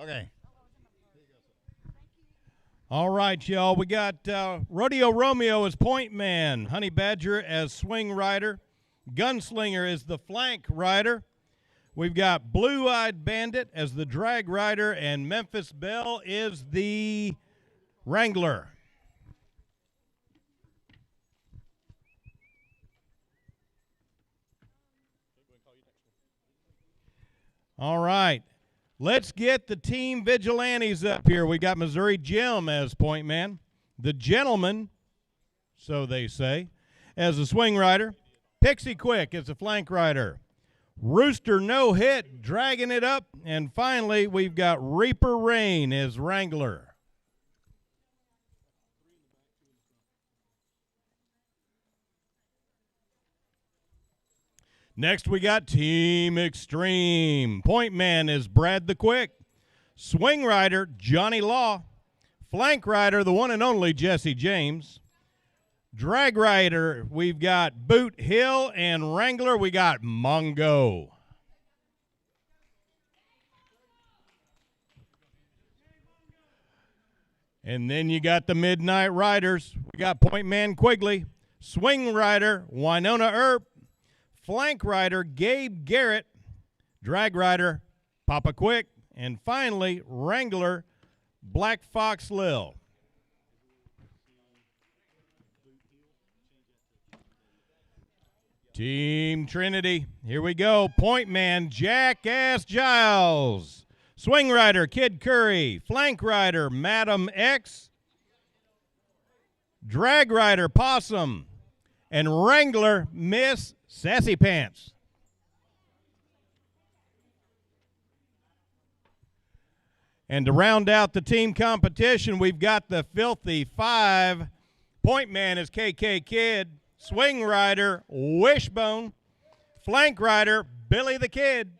Okay. All right, y'all. We got Rodeo Romeo as point man, Honey Badger as swing rider, Gunslinger is the flank rider. We've got Blue-Eyed Bandit as the drag rider, and Memphis Belle is the wrangler. All right. Let's get the team vigilantes up here. We got Missouri Jim as point man, the Gentleman, so they say, as a swing rider, Pixie Quick as a flank rider, Rooster No Hit dragging it up, and finally we've got Reaper Rain as wrangler. Next, we got Team Extreme. Point man is Brad the Quick. Swing rider, Johnny Law. Flank rider, the one and only Jesse James. Drag rider, we've got Boot Hill. And wrangler, we got Mongo. And then you got the Midnight Riders. We got point man Quigley. Swing rider, Winona Earp. Flank rider, Gabe Garrett. Drag rider, Papa Quick. And finally, wrangler, Black Fox Lil. Team Trinity, here we go. Point man, Jackass Giles. Swing rider, Kid Curry. Flank rider, Madam X. Drag rider, Possum. And wrangler, Miss Sassy Pants. And to round out the team competition, we've got the Filthy Five. Point man is KK Kid. Swing rider, Wishbone. Flank rider, Billy the Kid.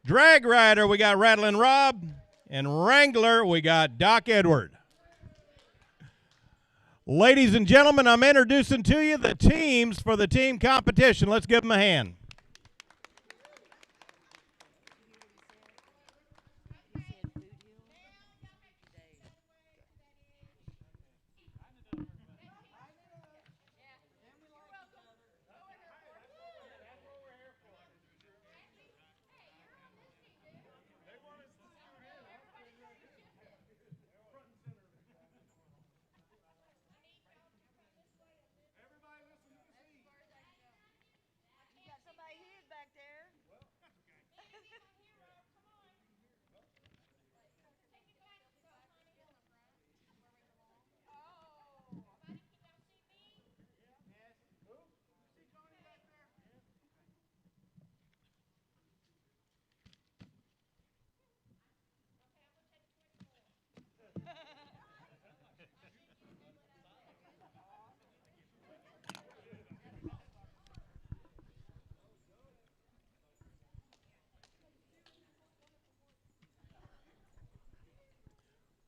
Drag rider, we got Rattlin' Rob. And wrangler, we got Doc Edward. Ladies and gentlemen, I'm introducing to you the teams for the team competition. Let's give them a hand.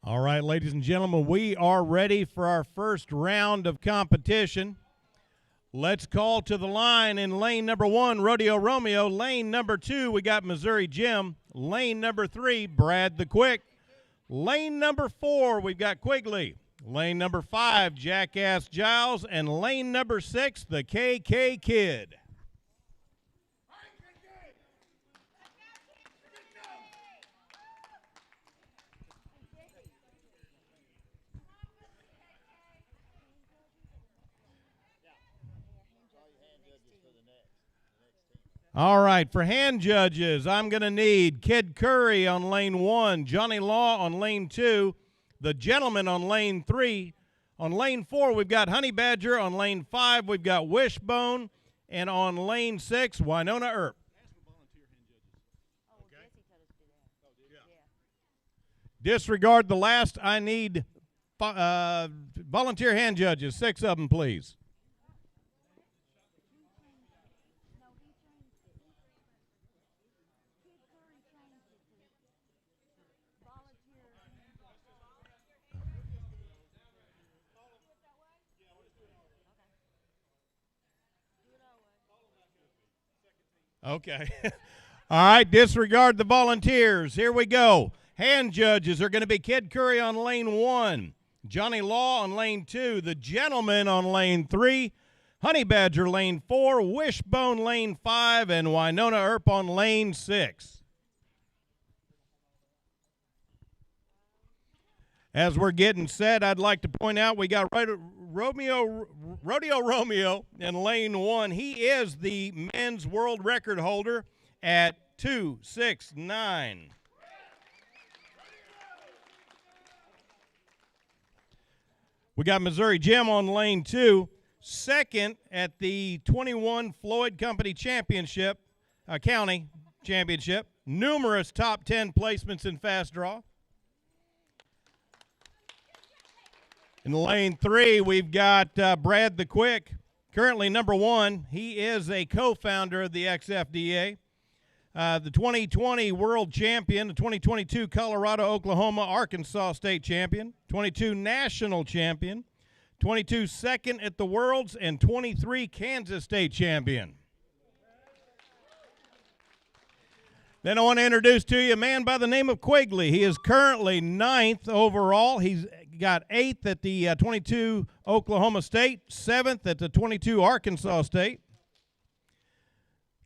All right, ladies and gentlemen, we are ready for our first round of competition. Let's call to the line in lane number 1, Rodeo Romeo. Lane number 2, we got Missouri Jim. Lane number 3, Brad the Quick. Lane number 4, we've got Quigley. Lane number 5, Jackass Giles. And lane number 6, the KK Kid. All right, for hand judges, I'm going to need Kid Curry on lane 1, Johnny Law on lane 2, the Gentleman on lane 3. On lane 4, we've got Honey Badger. On lane 5, we've got Wishbone. And on lane 6, Winona Earp. Disregard the last. I need volunteer hand judges, 6 of them, please. Okay. All right, disregard the volunteers. Here we go. Hand judges are going to be Kid Curry on lane 1, Johnny Law on lane 2, The Gentleman on lane 3, Honey Badger lane 4, Wishbone lane 5, and Winona Earp on lane 6. As we're getting set, I'd like to point out we got Rodeo Romeo in lane 1. He is the men's world record holder at 2:6:9. We got Missouri Jim on lane 2, second at the 21 Floyd Company Championship, County Championship. Numerous top 10 placements in fast draw. In lane 3, we've got Brad the Quick, currently number 1. He is a co-founder of the XFDA. The 2020 World Champion, the 2022 Colorado, Oklahoma, Arkansas State Champion, 22 National Champion, 22 second at the Worlds, and 23 Kansas State Champion. Then I want to introduce to you a man by the name of Quigley. He is currently 9th overall. He's got 8th at the 22 Oklahoma State, 7th at the 22 Arkansas State.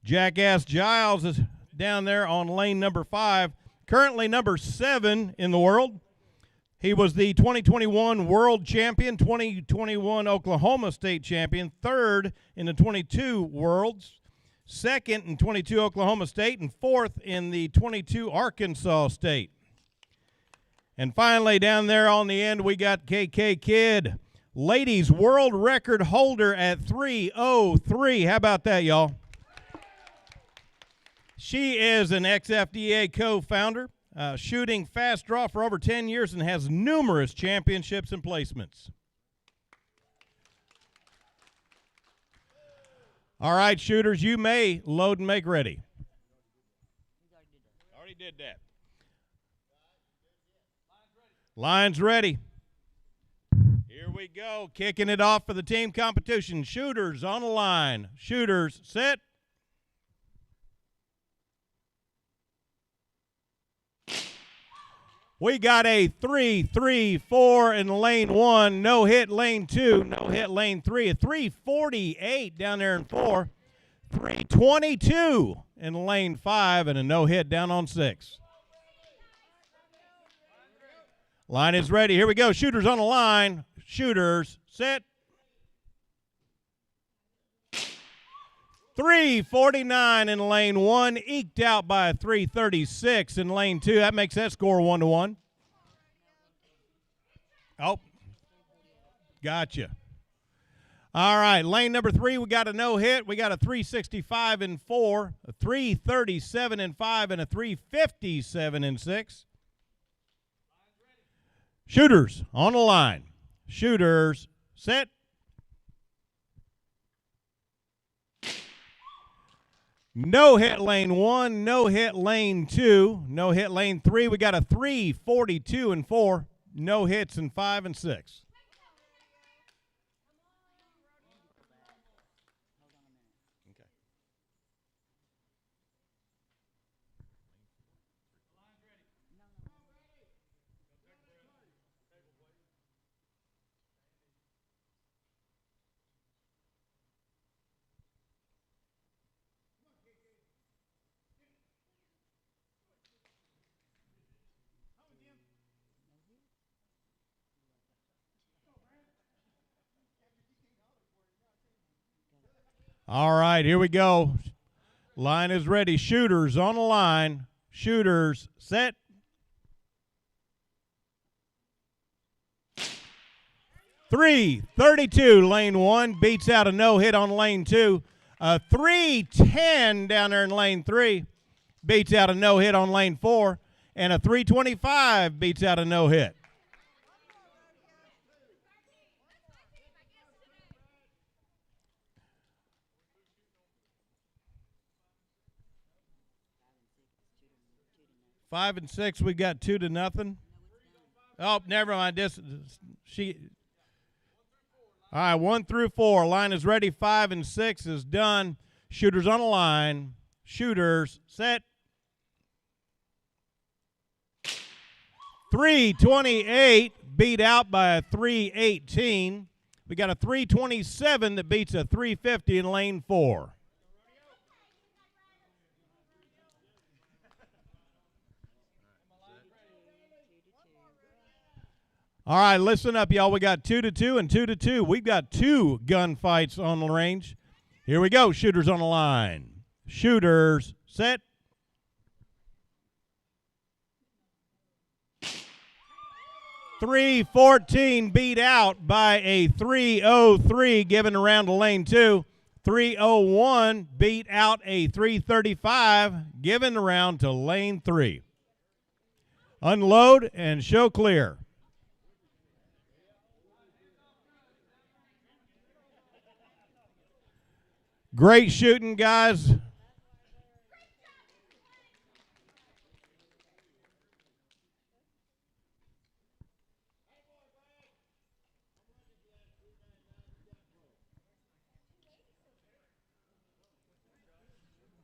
Jackass Giles is down there on lane number 5, currently number 7 in the world. He was the 2021 World Champion, 2021 Oklahoma State Champion, 3rd in the 22 Worlds, 2nd in 22 Oklahoma State, and 4th in the 22 Arkansas State. And finally, down there on the end, we got KK Kidd, ladies world record holder at 3:03. How about that, y'all? She is an XFDA co-founder, shooting fast draw for over 10 years and has numerous championships and placements. All right, shooters, you may load and make ready. Already did that. Line's ready. Here we go, kicking it off for the team competition. Shooters on the line. Shooters, set. We got a 3-3-4 in lane 1, no hit lane 2, no hit lane 3, a 3:48 down there in 4, 3:22 in lane 5, and a no hit down on 6. Line is ready. Here we go. Shooters on the line. Shooters, set. 3:49 in lane 1, eked out by a 3:36 in lane 2. That makes that score 1-1. Oh, gotcha. All right, lane number 3, we got a no hit. We got a 3:65 in 4, a 3:37 in 5, and a 3:57 in 6. Shooters on the line. Shooters, set. No hit lane 1, no hit lane 2, no hit lane 3. We got a 3:42 in 4, no hits in 5 and 6. All right, here we go. Line is ready. Shooters on the line. Shooters, set. .332 lane 1, beats out a no hit on lane 2. A 3:10 down there in lane 3, beats out a no hit on lane 4, and a 3:25 beats out a no hit. Five and 6, we got 2-0. Oh, never mind. All right, 1 through 4. Line is ready. 5 and 6 is done. Shooters on the line. Shooters, set. 328 beat out by a 318. We got a 327 that beats a 350 in lane 4. All right, listen up, y'all. We got 2-2 and 2-2. We've got 2 gunfights on the range. Here we go. Shooters on the line. Shooters, set. .314 beat out by a 303, given around to lane 2. 301 beat out a 335, given around to lane 3. Unload and show clear. Great shooting, guys.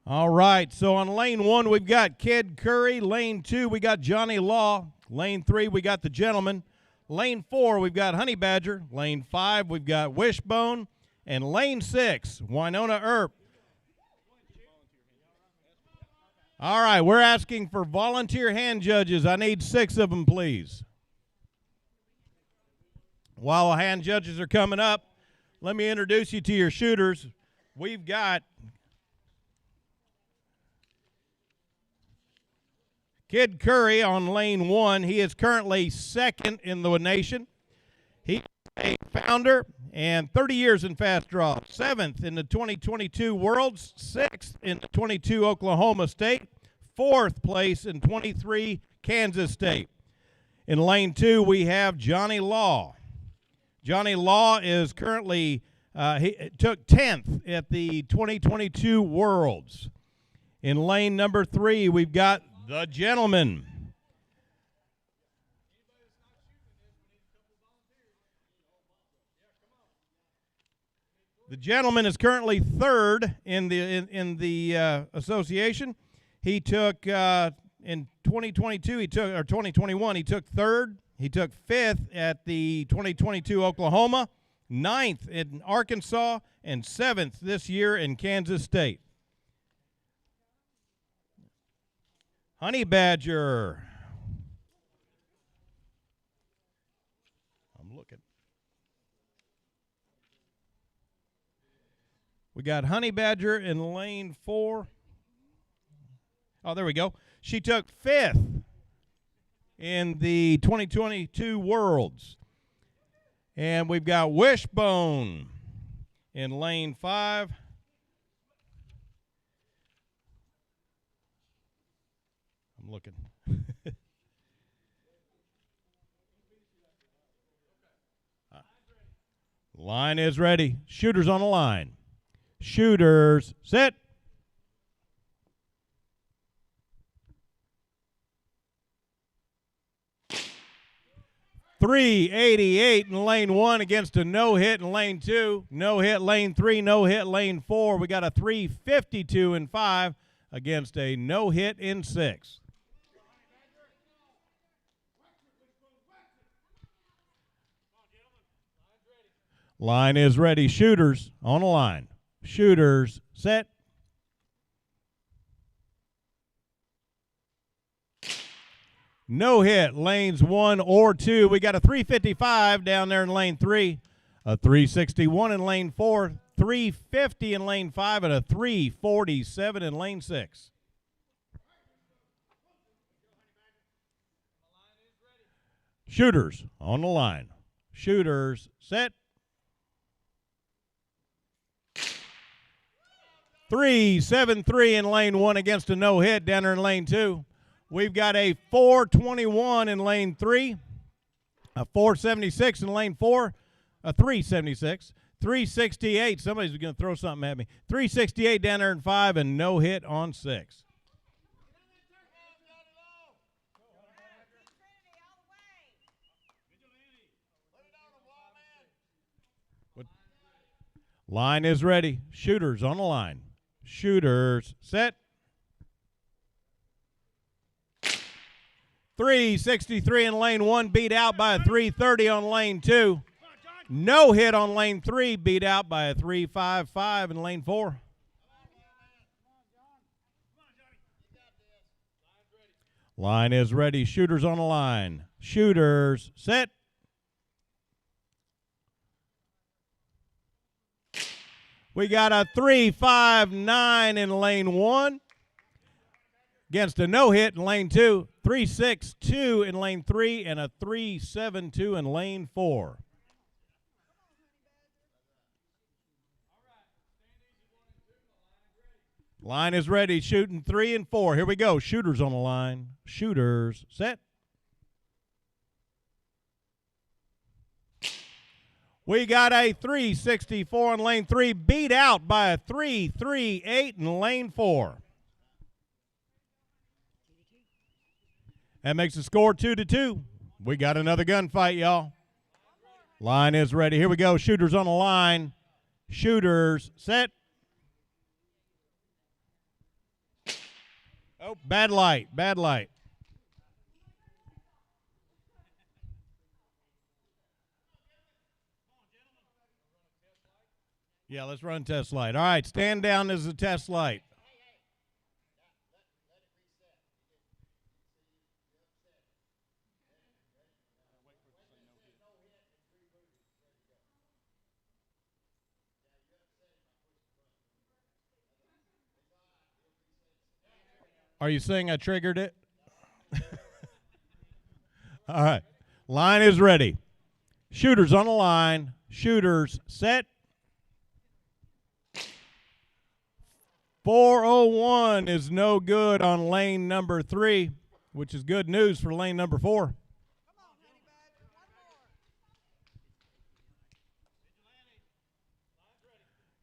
All right, so on lane 1, we've got Kid Curry. Lane 2, we got Johnny Law. Lane 3, we got the Gentleman. Lane 4, we've got Honey Badger. Lane 5, we've got Wishbone. And lane 6, Winona Earp. All right, we're asking for volunteer hand judges. I need 6 of them, please. While the hand judges are coming up, let me introduce you to your shooters. We've got Kid Curry on lane 1. He is currently 2nd in the nation. He's a founder and 30 years in fast draw. 7th in the 2022 Worlds, 6th in the 22 Oklahoma State, 4th place in 23 Kansas State. In lane 2, we have Johnny Law. Johnny Law is currently, he took 10th at the 2022 Worlds. In lane number 3, we've got the Gentleman. The Gentleman is currently 3rd in the association. He took in 2022. He took or 2021. He took 3rd. He took 5th at the 2022 Oklahoma, 9th in Arkansas, and 7th this year in Kansas State. Honey Badger. I'm looking. We got Honey Badger in lane 4. Oh, there we go. She took 5th in the 2022 Worlds. And we've got Wishbone in lane 5. I'm looking. Line is ready. Shooters on the line. Shooters, set. .388 in lane 1 against a no-hit in lane 2. No-hit lane 3, no-hit lane 4. We got a .352 in 5 against a no-hit in 6. Line is ready. Shooters on the line. Shooters, set. No hit, lanes 1 or 2. We got a .355 down there in lane 3, a .361 in lane 4, .350 in lane 5, and a .347 in lane 6. Shooters on the line. Shooters, set. .373 in lane 1 against a no-hit down there in lane 2. We've got a .421 in lane 3, a .476 in lane 4, a .376, .368. Somebody's going to throw something at me. .368 down there in 5, and no hit on 6. Line is ready. Shooters on the line. Shooters, set. 363 in lane 1, beat out by a 330 on lane 2. No hit on lane 3, beat out by a 355 in lane 4. Line is ready. Shooters on the line. Shooters, set. We got a 359 in lane 1 against a no hit in lane 2. 362 in lane 3 and a 372 in lane 4. Line is ready. Shooting 3 and 4. Here we go. Shooters on the line. Shooters, set. We got a 364 in lane 3, beat out by a 338 in lane 4. That makes the score 2-2. We got another gunfight, y'all. Line is ready. Here we go. Shooters on the line. Shooters, set. Oh, bad light, bad light. Yeah, let's run test light. All right, stand down as a test light. Are you saying I triggered it? All right. Line is ready. Shooters on the line. Shooters set. 401 is no good on lane number 3, which is good news for lane number 4.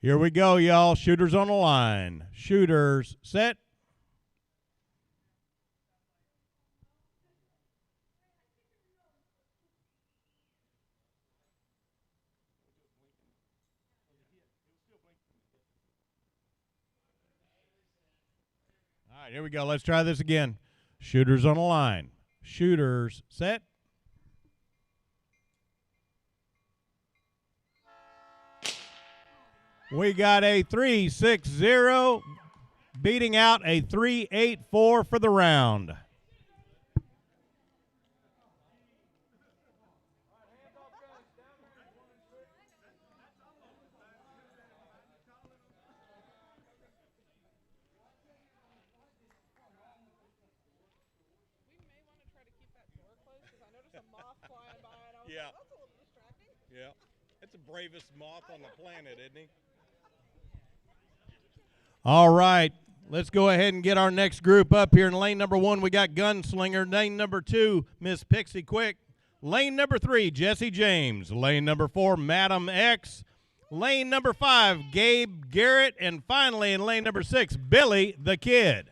Here we go, y'all. Shooters on the line. Shooters set. All right, here we go. Let's try this again. Shooters on the line. Shooters set. We got a 360 beating out a 384 for the round. Yeah. That's a little distracting. Yeah. That's the bravest moth on the planet, isn't he? All right. Let's go ahead and get our next group up here. In lane number 1, we got Gunslinger. Lane number 2, Miss Pixie Quick. Lane number 3, Jesse James. Lane number 4, Madam X. Lane number 5, Gabe Garrett. And finally, in lane number 6, Billy the Kid.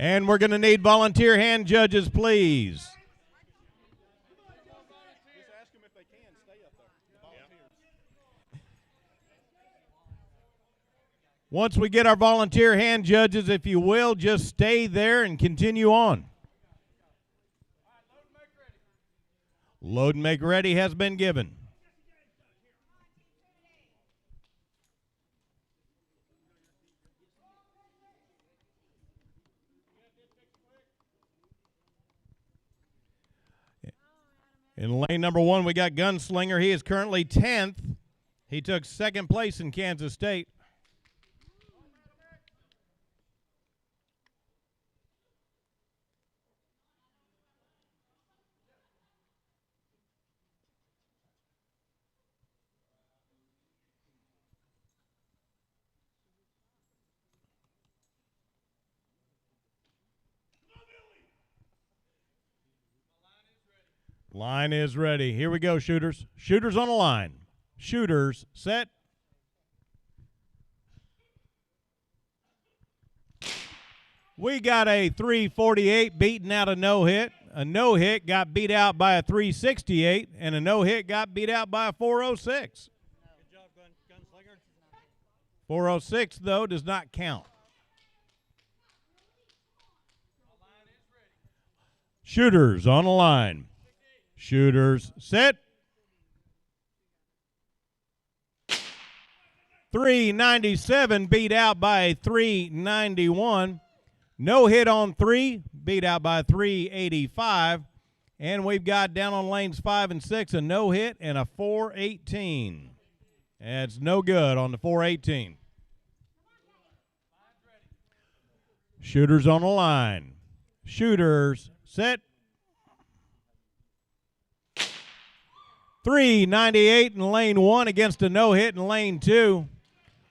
And we're going to need volunteer hand judges, please. Just ask them if they can stay up there. The volunteers. Once we get our volunteer hand judges, if you will, just stay there and continue on. Load and make ready has been given. In lane number 1, we got Gunslinger. He is currently 10th. He took 2nd place in Kansas State. Line is ready. Here we go, shooters. Shooters on the line. Shooters set. We got a 348 beating out a no hit. a no-hit got beat out by a 368, and a no-hit got beat out by a 406. Good job, Gunslinger. 406, though, does not count. Shooters on the line. Shooters set. 397 beat out by a 391. No hit on 3, beat out by 385. And we've got down on lanes 5 and 6 a no hit and a 418. That's no good on the 418. Shooters on the line. Shooters set. 398 in lane 1 against a no hit in lane 2.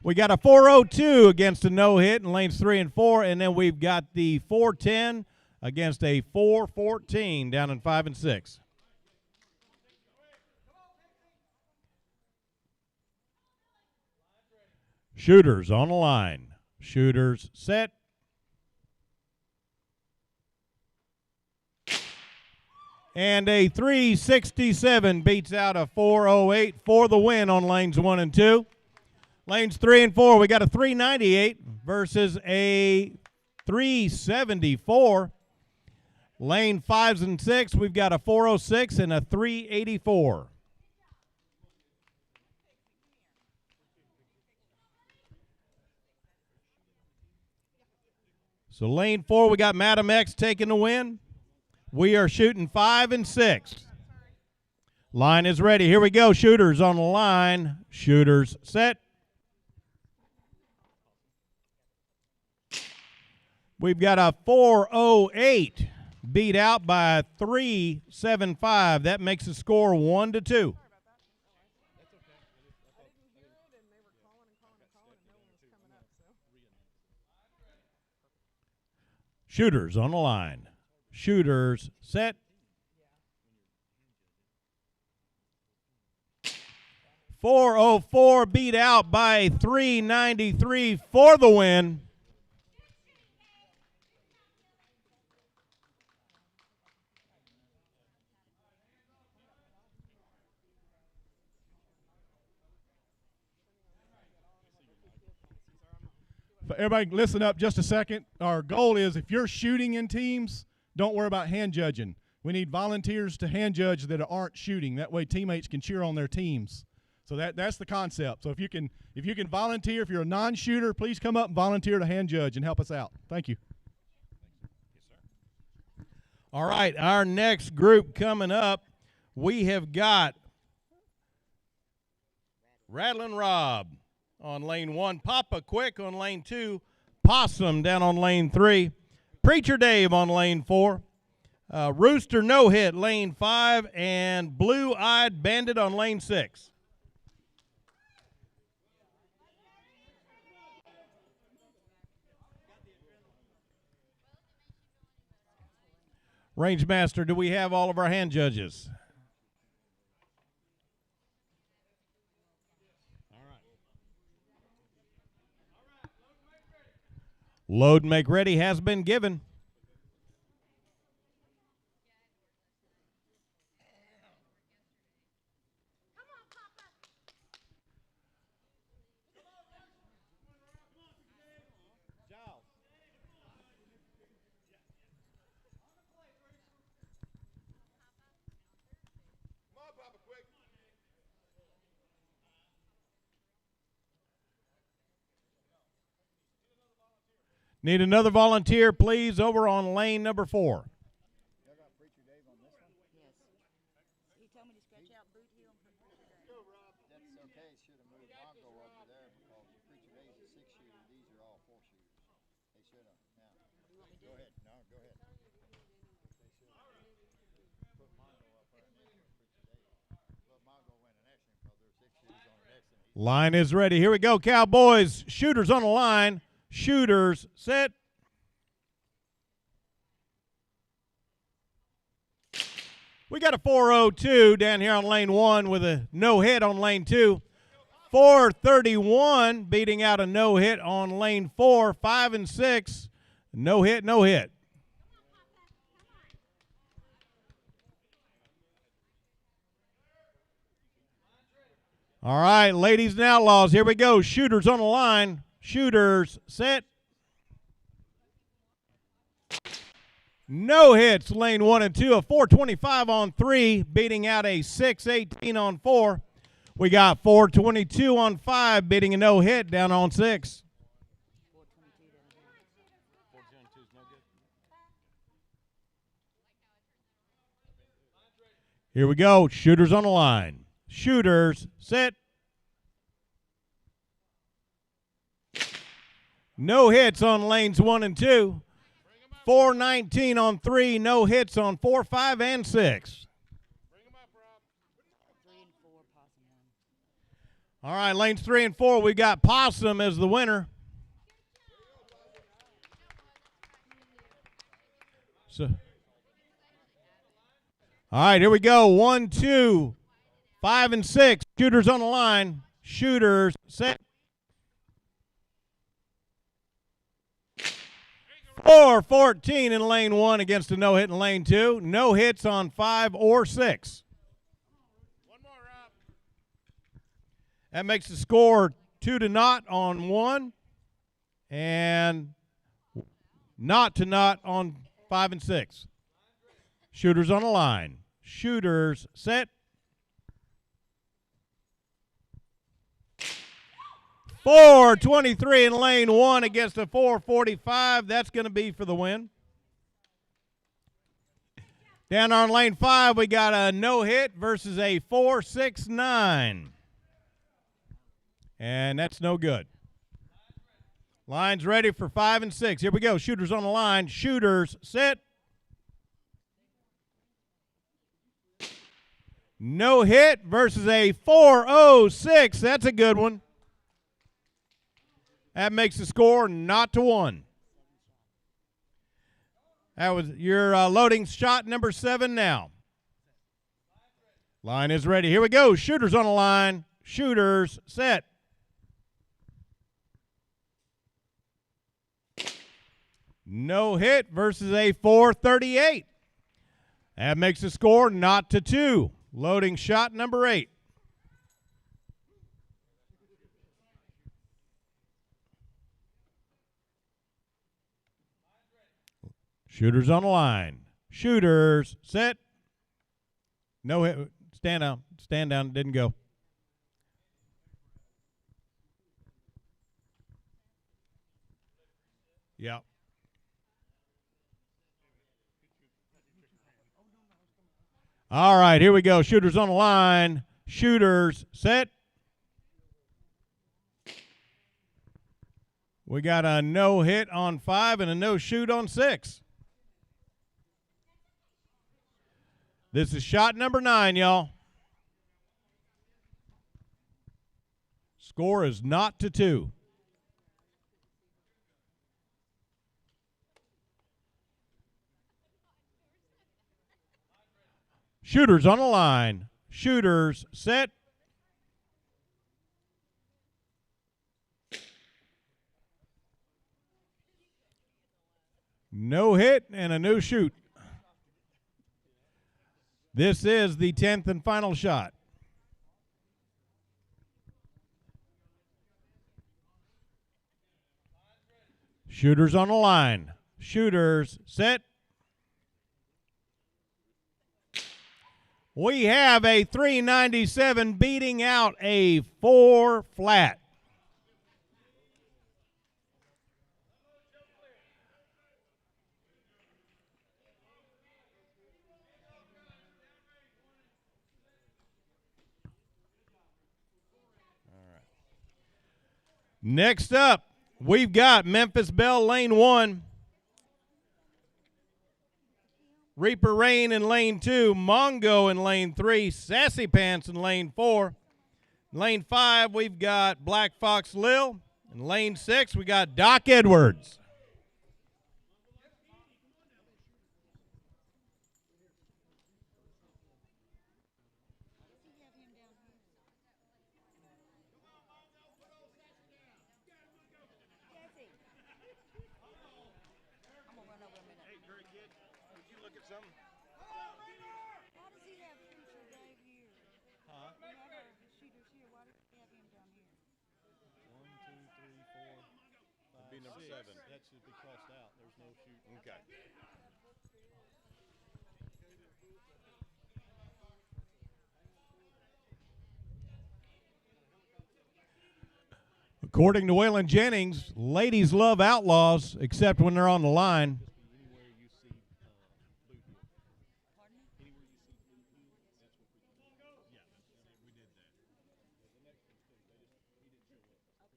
We got a 402 against a no-hit in lanes 3 and 4, and then we've got the 410 against a 414 down in 5 and 6. Shooters on the line. Shooters set. And a 367 beats out a 408 for the win on lanes 1 and 2. Lanes 3 and 4, we got a 398 versus a 374. Lane 5 and 6, we've got a 406 and a 384. So lane 4, we got Madam X taking the win. We are shooting 5 and 6. Line is ready. Here we go. Shooters on the line. Shooters set. We've got a 408 beat out by a 375. That makes the score 1-2. Shooters on the line. Shooters set. .404 beat out by a 393 for the win. Everybody listen up just a second. Our goal is if you're shooting in teams, don't worry about hand judging. We need volunteers to hand judge that aren't shooting. That way teammates can cheer on their teams. So that's the concept. So if you can volunteer, if you're a non-shooter, please come up and volunteer to hand judge and help us out. Thank you. All right, our next group coming up, we have got Rattlin' Rob on lane 1, Papa Quick on lane 2, Possum down on lane 3, Preacher Dave on lane 4, Rooster No Hit lane 5, and Blue Eyed Bandit on lane 6. Range Master, do we have all of our hand judges? Load and make ready has been given. Need another volunteer, please, over on lane number 4. Y'all got Preacher Dave on this one? Yes. He told me to scratch out Boot Hill and put Preacher Dave. That's okay. Should have moved Bongo over there because Preacher Dave's a 6-shooter. These are all 4-shooters. They should have. Now, go ahead. No, go ahead. Put Bongo up there next to Preacher Dave. Let Bongo win the next one because there are 6 shooters on the next one. Line is ready. Here we go, Cowboys. Shooters on the line. Shooters set. We got a 402 down here on lane 1 with a no hit on lane 2. 431 beating out a no hit on lane 4. 5 and 6. No hit, no hit. All right, ladies and outlaws, here we go. Shooters on the line. Shooters, set. No hits, lane 1 and 2, a 425 on 3, beating out a 618 on 4. We got 422 on 5, beating a no hit down on 6. Here we go. Shooters on the line. Shooters, set. No hits on lanes 1 and 2. 419 on 3. No hits on 4, 5, and 6. 3 and 4, Possum won. All right, lanes 3 and 4. We got Possum as the winner. So, all right, here we go. 1, 2, 5, and 6. Shooters on the line. Shooters, set. 414 in lane 1 against a no hit in lane 2. No hits on 5 or 6. One more, Rob. That makes the score 2-0 on 1 and 0-0 on 5 and 6. Shooters on the line. Shooters, set. 423 in lane 1 against a 445. That's going to be for the win. Down on lane 5, we got a no hit versus a 469. And that's no good. Line's ready for 5 and 6. Here we go. Shooters on the line. Shooters, set. No hit versus a 406. That's a good one. That makes the score 0-1. That was your loading shot number 7 now. Line is ready. Here we go. Shooters on the line. Shooters, set. No hit versus a 438. That makes the score 0-2. Loading shot number 8. Shooters on the line. Shooters, set. No hit. Stand down. Stand down. Didn't go. Yep. All right, here we go. Shooters on the line. Shooters, set. We got a no hit on 5 and a no shoot on 6. This is shot number 9, y'all. Score is 0-2. Shooters on the line. Shooters, set. No hit and a no shoot. This is the 10th and final shot. Shooters on the line. Shooters, set. We have a 397 beating out a 4 flat. Next up, we've got Memphis Belle, lane 1. Reaper Rain in lane 2. Mongo in lane 3. Sassy Pants in lane 4. Lane 5, we've got Black Fox Lil. In lane 6, we got Doc Edwards. I'm gonna run over a minute. Hey, Dirty Kid, would you look at something? Why does he have shooters right here? Huh? We have our shooters here. Why does be number 7. That should be crossed out. There's no shooting. Okay. According to Waylon Jennings, ladies love outlaws except when they're on the line. Anywhere you see Blue Hill. Pardon me? Anywhere you see Blue Hill, that's what we did. Yeah, we did that. The next one too. He didn't show up.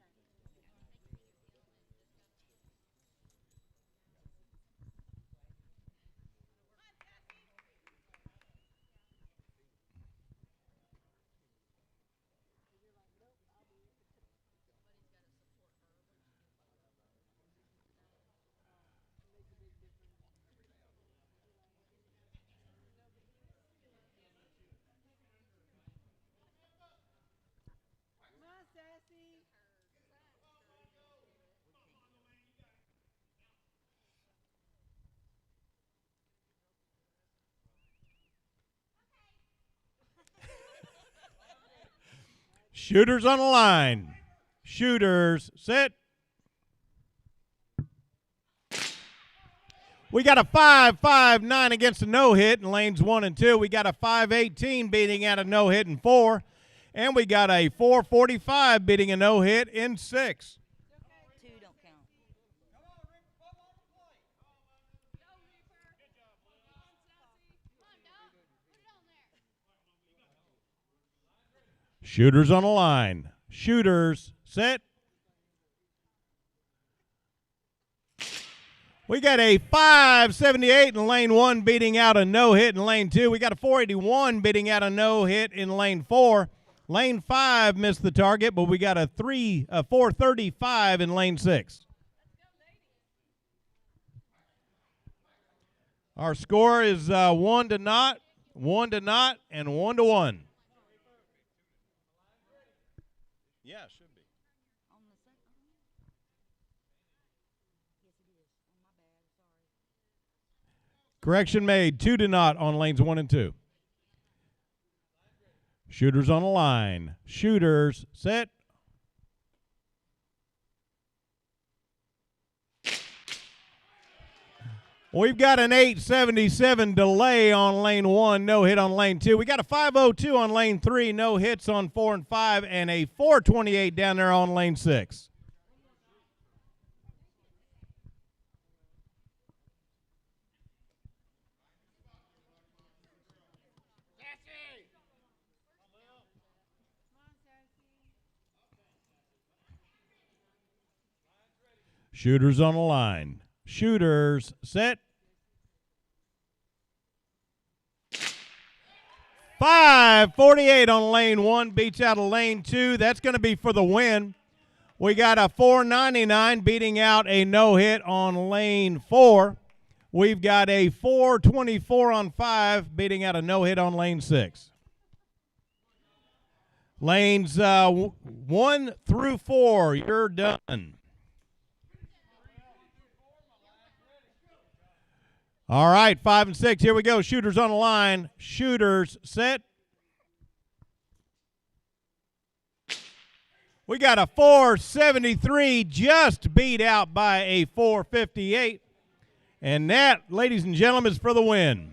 Shooters on the line. Shooters, set. We got a 5-5-9 against a no-hit in lanes 1 and 2. We got a 5-18 beating out a no-hit in 4. And we got a 4-45 beating a no-hit in 6. 2 don't count. Shooters on the line. Shooters, set. We got a 5-78 in lane 1 beating out a no-hit in lane 2. We got a 481 beating out a no-hit in lane 4. Lane 5 missed the target, but we got a 435 in lane 6. Our score is 1-0, 1-0, and 1-1. Yeah, it should be. On the second one? Yes, it is. Oh, my bad. Sorry. Correction made, 2-0 on lanes 1 and 2. Shooters on the line. Shooters, set. We've got an 877 delay on lane 1, no hit on lane 2. We got a 502 on lane 3, no hits on 4 and 5, and a 428 down there on lane 6. Shooters on the line. Shooters, set. 548 on lane 1, beats out of lane 2. That's going to be for the win. We got a 499 beating out a no-hit on lane 4. We've got a 424 on 5 beating out a no-hit on lane 6. Lanes 1 through 4, you're done. All right, 5 and 6. Here we go. Shooters on the line. Shooters set. We got a 473 just beat out by a 458. And that, ladies and gentlemen, is for the win.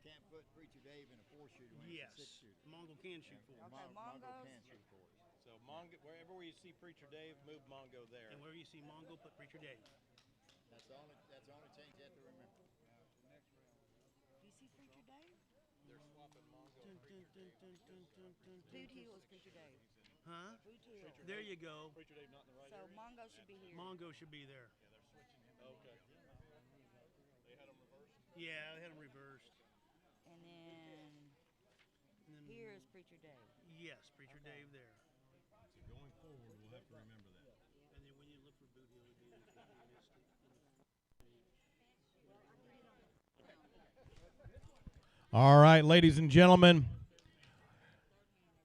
can't put Preacher Dave in a 4-shooter when Yes. it's a 6-shooter. Mongo can shoot for us. Okay, Mongo Mongos. can shoot for us. So Mongo, wherever you see Preacher Dave, move Mongo there. And wherever you see Mongo, put Preacher Dave. That's the only change you have to remember. Do you see Preacher Dave? They're swapping Mongo. Boot Hill is Preacher Dave. Huh? Boot Hill. There you go. Preacher Dave not in the right So Mongo should be here. Mongo should be there. Okay. They had them reversed. Yeah, they had him reversed. And then And then, here is Preacher Dave. yes, Preacher Dave there. So going forward, we'll have to remember that. And then when you look for Boot Hill, it'd be in All right, ladies and gentlemen.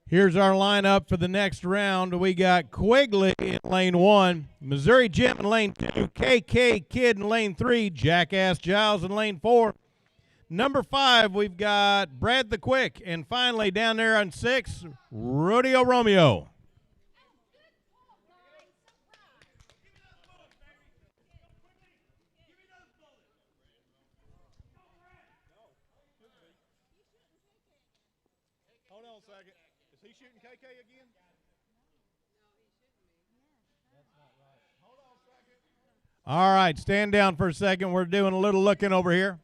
Here's our lineup for the next round. We got Quigley in lane 1, Missouri Jim in lane 2, KK Kid in lane 3, Jackass Giles in lane 4. Number 5, we've got Brad the Quick. And finally, down there on 6, Rodeo Romeo. Hold on a second. Is he shooting KK again? All right, stand down for a second. We're doing a little looking over here.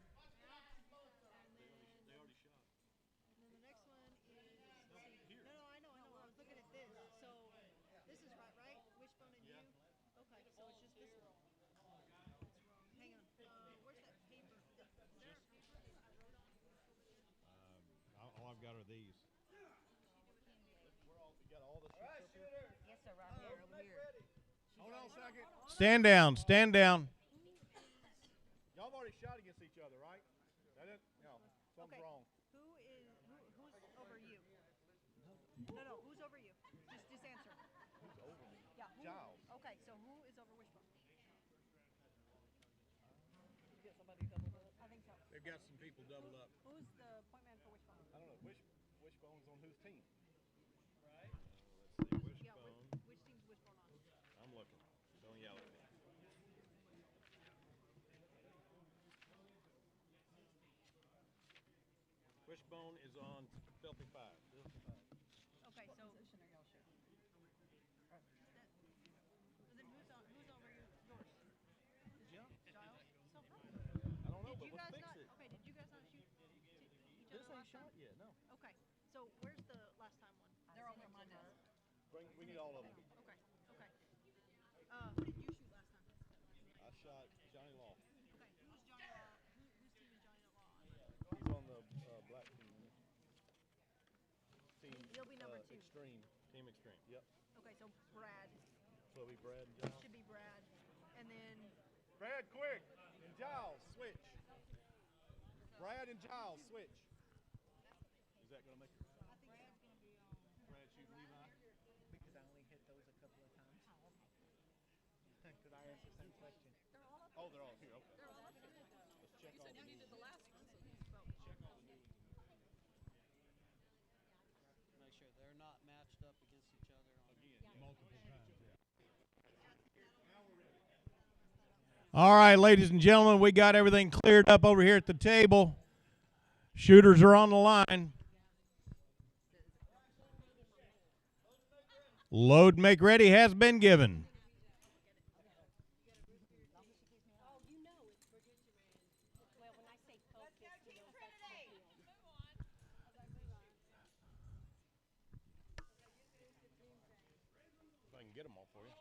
All I've got are these. Yes, sir, right here, over here. Hold on a second. Stand down, stand down. Y'all have already shot against each other, right? That didn't, no, something's wrong. Who's over you? No, who's over you? Just answer. Who's over me? Yeah, who? Giles. Okay, so who is over Wishbone? I think so. They've got some people doubled up. Who's the point man for Wishbone? I don't know. Wishbone's on whose team? Yeah, which team's Wishbone on? I'm looking. Don't yell at me. Wishbone is on Filthy 5. Okay, so. Then who's over you? Yours? Giles? So I don't know, did but you let's guys fix not? it. Okay, did you guys not shoot each This other ain't last time? shot yet, no. Okay, so where's the last time one? They're over at my desk. We need all of them. Okay. Who did you shoot last time? I shot Johnny Law. Okay, who's Johnny Law? Whose team is Johnny Law on? He's on the black team. He'll be number 2. Extreme. Team Extreme. Yep. Okay, so Brad. So it'll be Brad and Giles. Should be Brad. And then Brad Quick and Giles, switch. Brad and Giles, switch. Is that going to make it? Brad shooting Levi? Because I only hit those a couple of times. Because I asked the same question. Oh, they're all here. Okay. Let's check all the new ones. Make sure they're not matched up against each other. Multiple times, yeah. All right, ladies and gentlemen, we got everything cleared up over here at the table. Shooters are on the line. Load make ready has been given. If I can get them all for you.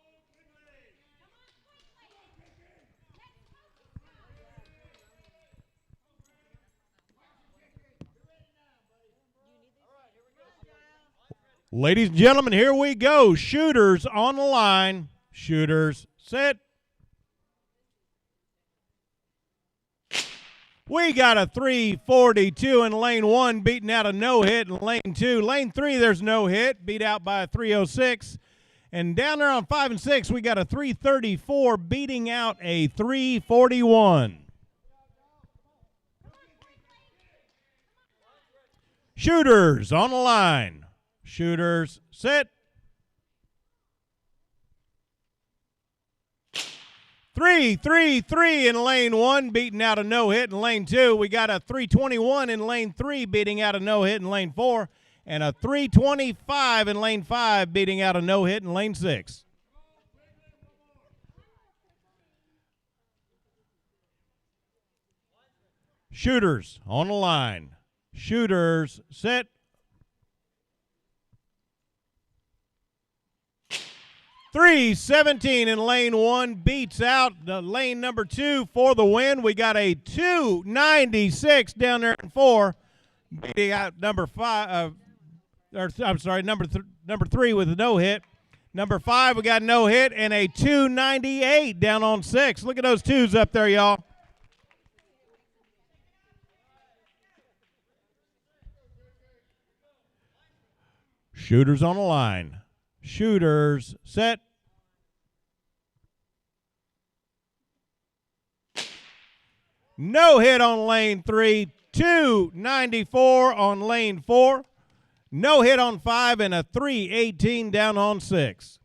Ladies and gentlemen, here we go. Shooters on the line. Shooters, set. We got a 342 in lane 1, beating out a no-hit in lane 2. Lane 3, there's no hit, beat out by a 306. And down there on 5 and 6, we got a 334, beating out a 341. Shooters on the line. Shooters, sit. 3-3-3 in lane 1, beating out a no-hit in lane 2. We got a 321 in lane 3, beating out a no-hit in lane 4. And a 325 in lane 5, beating out a no-hit in lane 6. Shooters on the line. Shooters set. .317 in lane 1 beats out the lane number 2 for the win. We got a 296 down there in 4, beating out number 5. Number 3 with a no hit. Number 5 we got a no hit and a 298 down on 6. Look at those 2s up there, y'all. Shooters on the line. Shooters set. No hit on lane 3. 294 on lane 4. No hit on 5 and a 318 down on 6.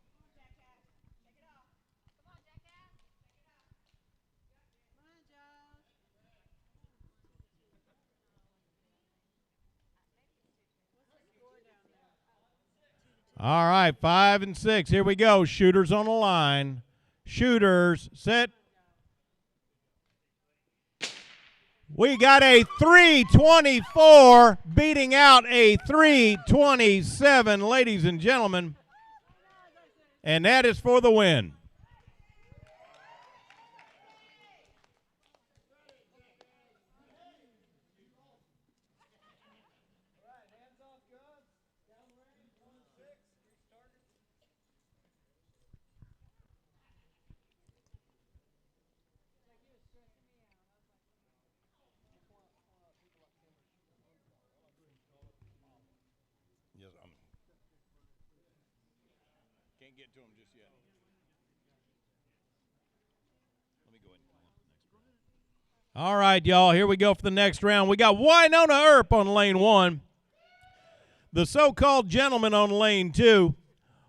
All right, 5 and 6. Here we go. Shooters on the line. Shooters set. We got a 324 beating out a 327, ladies and gentlemen. And that is for the win. Yes, can't get to him just yet. Let me go ahead and call up the next round. All right, y'all, here we go for the next round. We got Winona Earp on lane 1. The so-called gentleman on lane 2.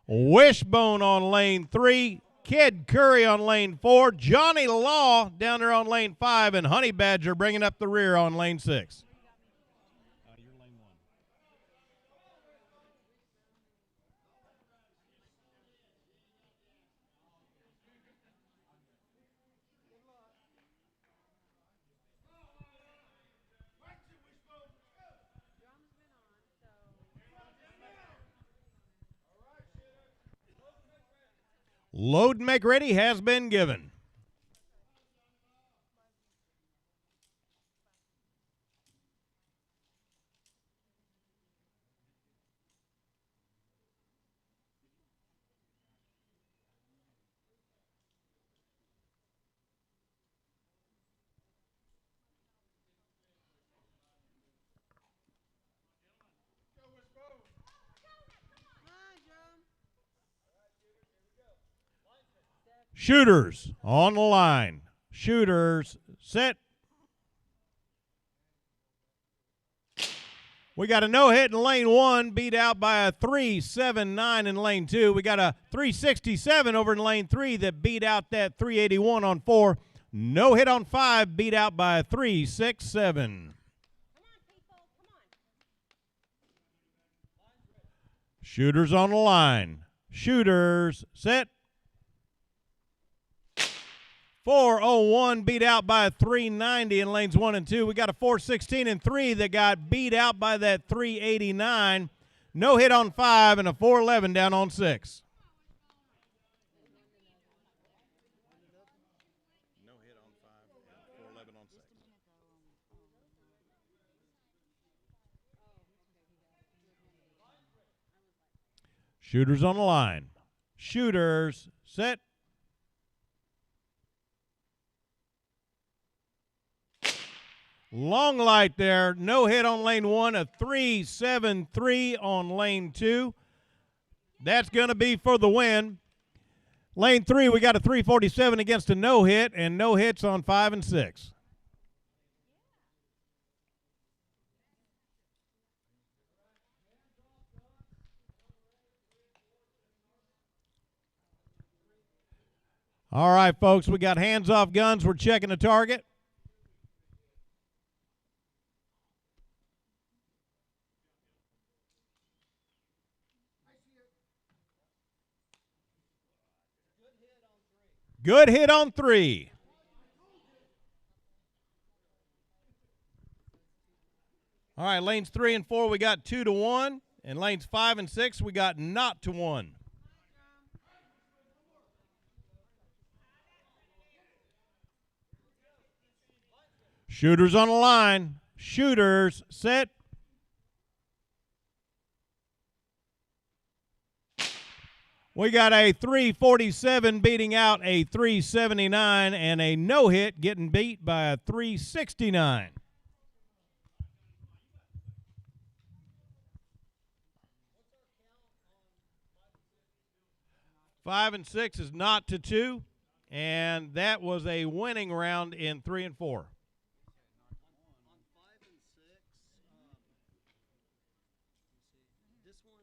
Wishbone on lane 3. Kid Curry on lane 4. Johnny Law down there on lane 5. And Honey Badger bringing up the rear on lane 6. You're lane 1. Load and make ready has been given. Shooters on the line. Shooters set. We got a no-hit in lane 1, beat out by a 379 in lane 2. We got a 367 over in lane 3 that beat out that 381 on 4. No hit on 5, beat out by a 367. Shooters on the line. Shooters set. 401 beat out by a 390 in lanes 1 and 2. We got a 416 and 3 that got beat out by that 389. No hit on 5 and a 411 down on 6. No hit on 5 and 411 on 6. Shooters on the line. Shooters set. Long light there. No hit on lane 1, a 373 on lane 2. That's going to be for the win. Lane 3, we got a 347 against a no hit, and no hits on 5 and 6. All right, folks, we got hands off guns. We're checking the target. Good hit on 3. All right, lanes 3 and 4, we got 2-1. And lanes 5 and 6, we got not to 1. Shooters on the line. Shooters, set. We got a 347 beating out a 379 and a no-hit getting beat by a 369. Five and 6 is not to 2, and that was a winning round in 3 and 4. On 5 and 6, this one,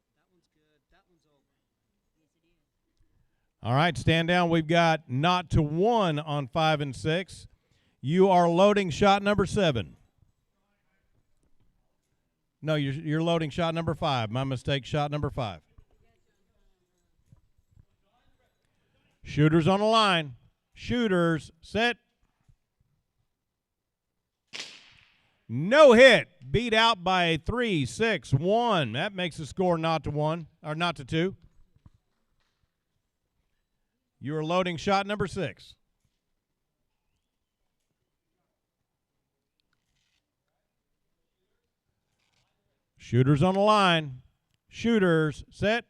that one's good. That one's over. All right, stand down. We've got not to 1 on 5 and 6. You are loading shot number 7. No, you're loading shot number 5. My mistake, shot number 5. Shooters on the line. Shooters, set. No hit. Beat out by a 3-6-1. That makes the score not to 1, or not to 2. You are loading shot number 6. Shooters on the line. Shooters, set.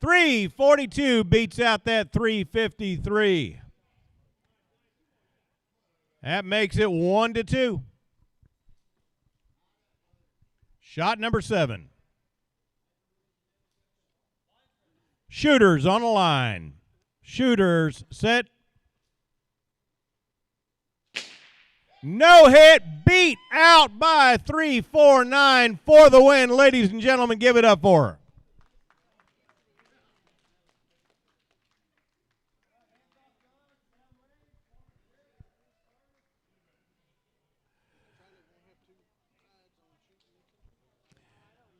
342 beats out that 353. That makes it 1-2. Shot number 7. Shooters on the line. Shooters, set. No hit, beat out by 349 for the win. Ladies and gentlemen, give it up for her.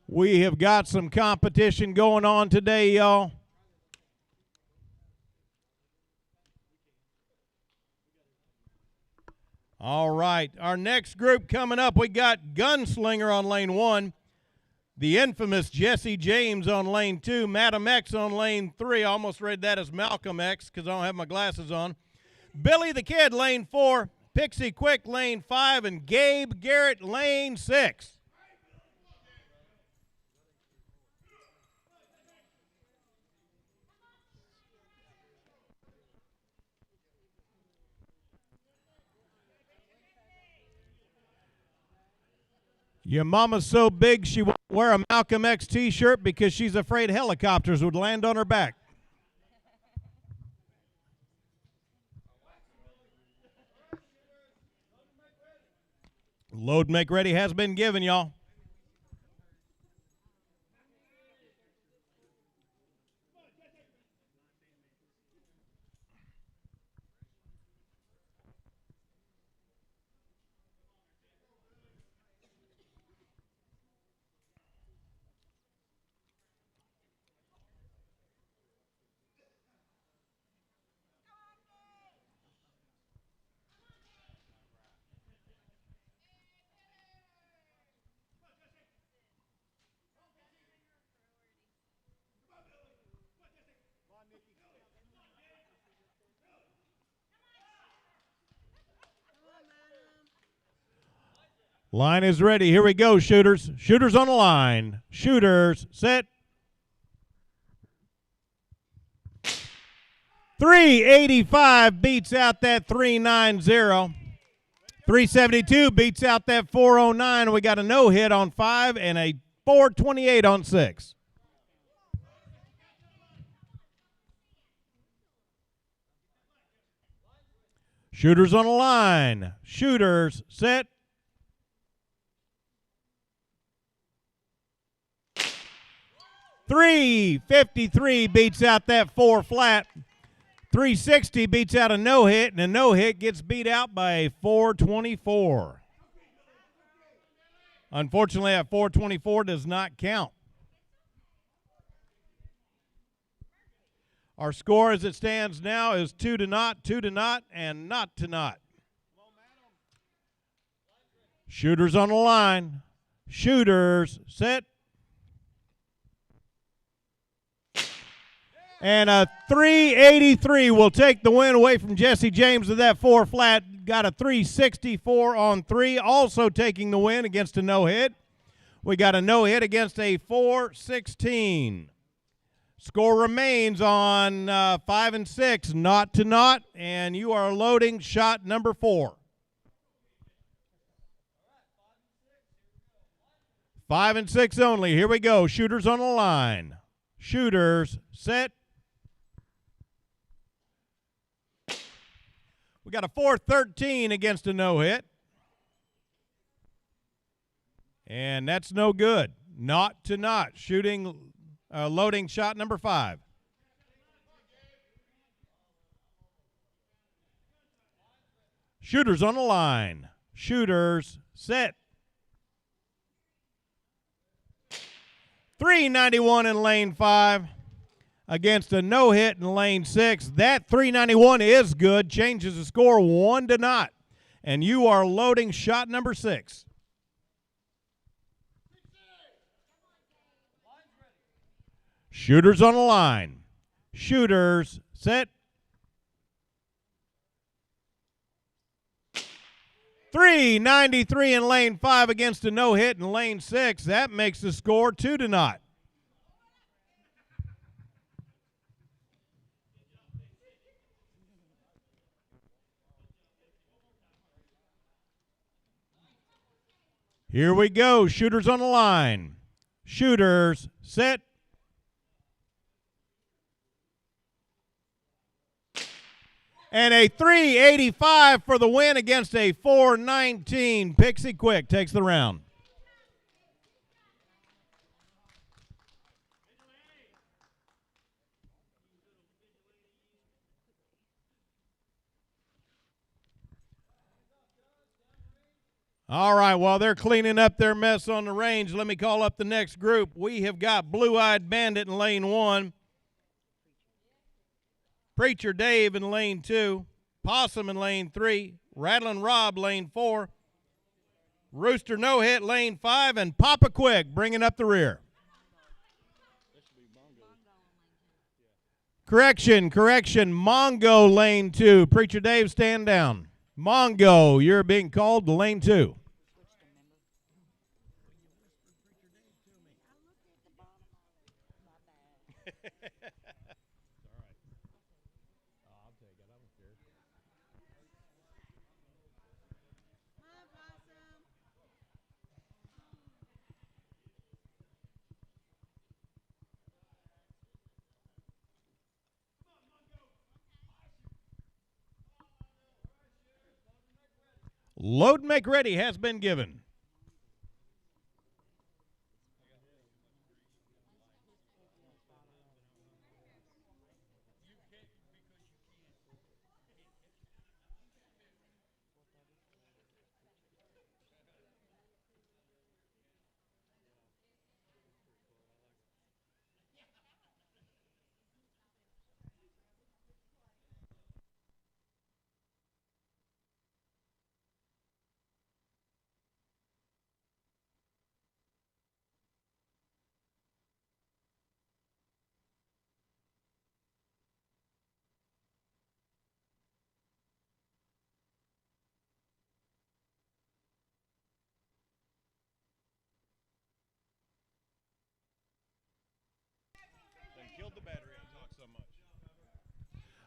We have got some competition going on today, y'all. All right, our next group coming up, we got Gunslinger on lane 1, the infamous Jesse James on lane 2, Madam X on lane 3. I almost read that as Malcolm X because I don't have my glasses on. Billy the Kid, lane 4, Pixie Quick, lane 5, and Gabe Garrett, lane 6. Your mama's so big she won't wear a Malcolm X t-shirt because she's afraid helicopters would land on her back. Load make ready has been given, y'all. Line is ready. Here we go, shooters. Shooters on the line. Shooters, set. 385 beats out that 390. 372 beats out that 409. We got a no hit on 5 and a 428 on 6. Shooters on the line. Shooters, set. 353 beats out that 4 flat. 360 beats out a no hit, and a no hit gets beat out by a 424. Unfortunately, that 424 does not count. Our score as it stands now is 2-0, 2-0, and not to not. Shooters on the line. Shooters, set. And a 383 will take the win away from Jesse James with that 4 flat. Got a 364 on 3, also taking the win against a no-hit. We got a no-hit against a 416. Score remains on 5 and 6, not to not, and you are loading shot number 4. 5 and 6 only. Here we go. Shooters on the line. Shooters, set. We got a 413 against a no-hit. And that's no good. Not to not. Loading shot number 5. Shooters on the line. Shooters, set. 391 in lane 5 against a no-hit in lane 6. That 391 is good. Changes the score 1-0. And you are loading shot number 6. Shooters on the line. Shooters, set. 393 in lane 5 against a no-hit in lane 6. That makes the score 2-0. Here we go. Shooters on the line. Shooters, set. And a 385 for the win against a 419. Pixie Quick takes the round. All right, while they're cleaning up their mess on the range, let me call up the next group. We have got Blue-Eyed Bandit in lane 1. Preacher Dave in lane 2, Possum in lane 3, Rattlin' Rob lane 4, Rooster No Hit lane 5, and Papa Quick bringing up the rear. Correction, Mongo lane 2. Preacher Dave, stand down. Mongo, you're being called to lane 2. Load and make ready has been given.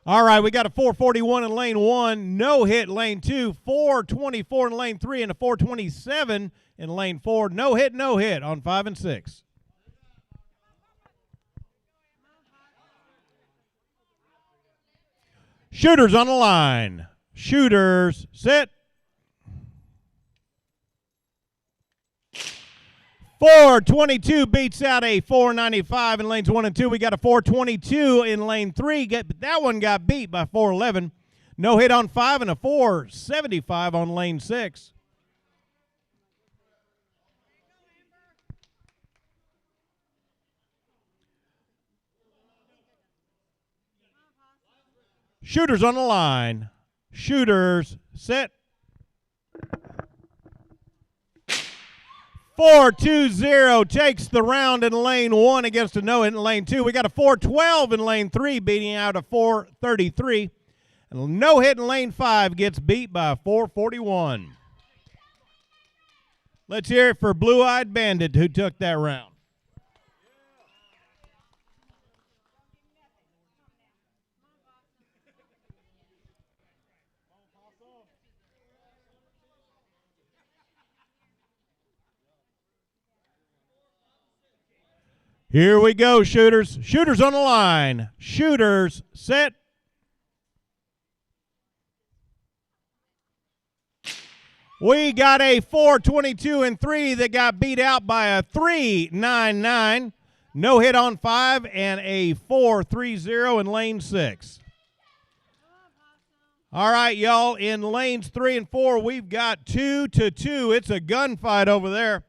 All right, we got a 441 in lane 1, no hit lane 2, 424 in lane 3, and a 427 in lane 4. No hit on 5 and 6. Shooters on the line. Shooters, set. 422 beats out a 495 in lanes 1 and 2. We got a 422 in lane 3. That one got beat by 411. No hit on 5 and a 475 on lane 6. Shooters on the line. Shooters, set. 420 takes the round in lane 1 against a no-hit in lane 2. We got a 412 in lane 3 beating out a 433. And a no-hit in lane 5 gets beat by a 441. Let's hear it for Blue Eyed Bandit who took that round. Here we go, shooters. Shooters on the line. Shooters, set. We got a 422 and 3 that got beat out by a 399. No hit on 5 and a 430 in lane 6. All right, y'all, in lanes 3 and 4, we've got 2-2. It's a gunfight over there.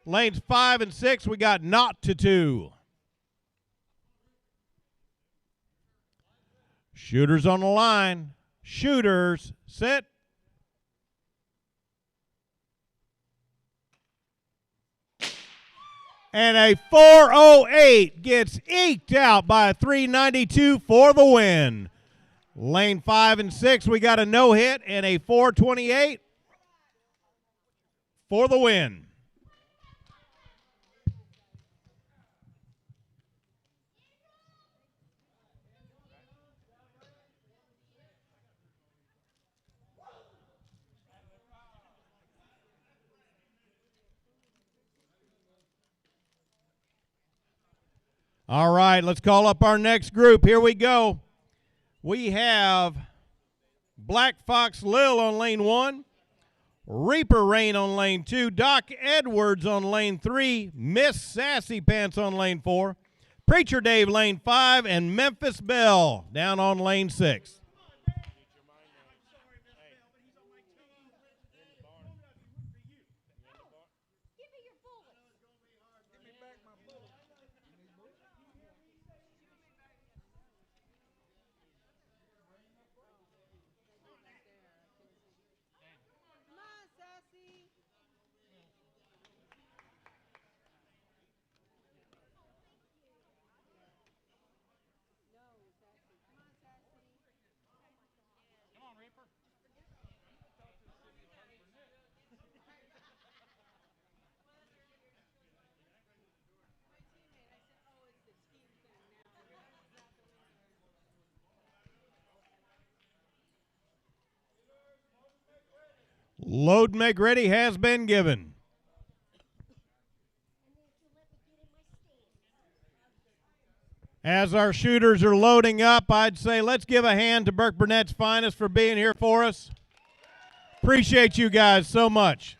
Lanes 5 and 6, we got 0-2. Shooters on the line. Shooters, set. And a 408 gets eked out by a 392 for the win. Lane 5 and 6, we got a no hit and a 428 for the win. All right, let's call up our next group. Here we go. We have Black Fox Lil on lane 1, Reaper Rain on lane 2, Doc Edwards on lane 3, Miss Sassy Pants on lane 4, Preacher Dave lane 5, and Memphis Bell down on lane 6. Load and make ready has been given. As our shooters are loading up, I'd say let's give a hand to Burke Burnett's Finest for being here for us. Appreciate you guys so much.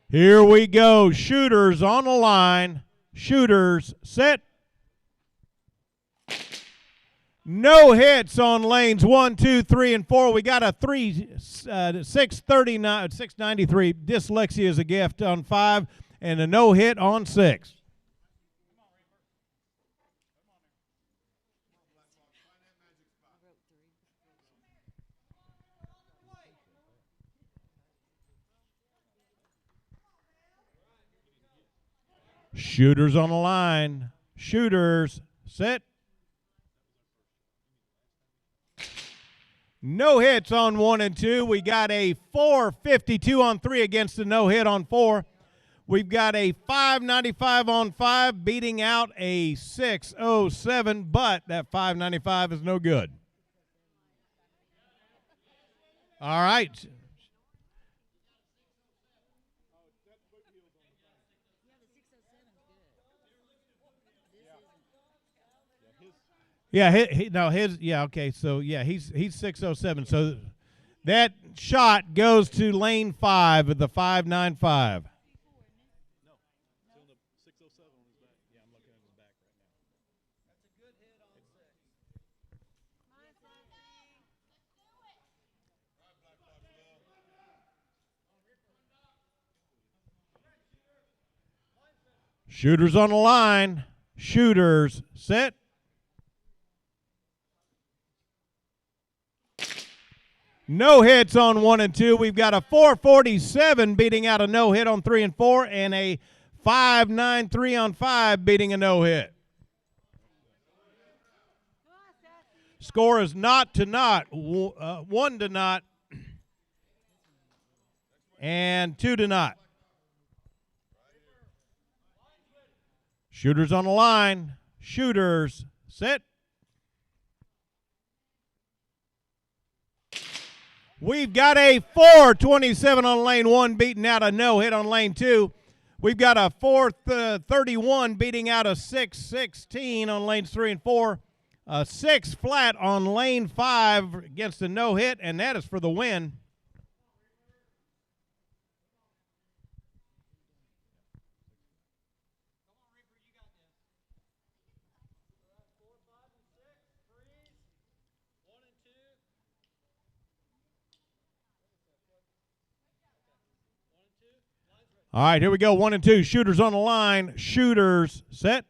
Here we go. Shooters on the line. Shooters set. No hits on lanes 1, 2, 3, and 4. We got a 693. Dyslexia is a gift on 5, and a no hit on 6. Shooters on the line. Shooters, set. No hits on 1 and 2. We got a 452 on 3 against a no hit on 4. We've got a 595 on 5 beating out a 607, but that 595 is no good. All right. Yeah, okay. So yeah, he's 607. So that shot goes to lane 5 of the 595. Shooters on the line. Shooters, set. No hits on 1 and 2. We've got a 447 beating out a no hit on 3 and 4, and a 593 on 5 beating a no hit. Score is not to not, 1 to not, and 2 to not. Shooters on the line. Shooters, set. We've got a 427 on lane 1 beating out a no hit on lane 2. We've got a 431 beating out a 616 on lanes 3 and 4. A 6 flat on lane 5 against a no hit, and that is for the win. All right, here we go. 1 and 2. Shooters on the line. Shooters, set.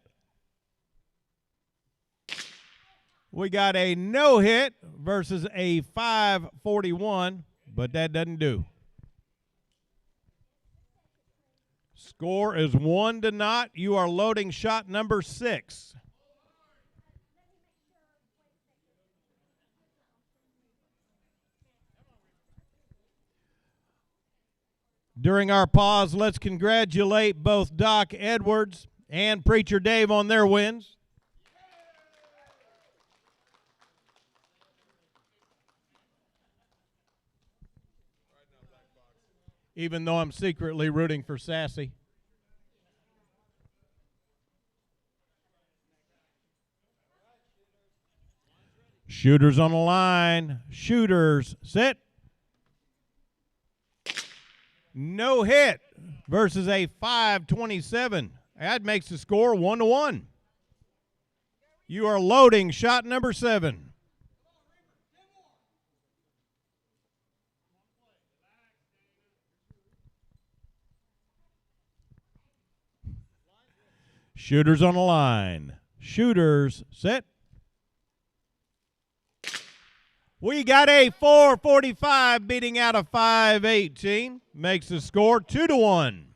We got a no hit versus a 541, but that doesn't do. Score is 1 to not. You are loading shot number 6. During our pause, let's congratulate both Doc Edwards and Preacher Dave on their wins. Even though I'm secretly rooting for Sassy. Shooters on the line. Shooters, set. No hit versus a 527. That makes the score 1 to 1. You are loading shot number 7. Shooters on the line. Shooters, set. We got a 445 beating out a 518. Makes the score 2 to 1.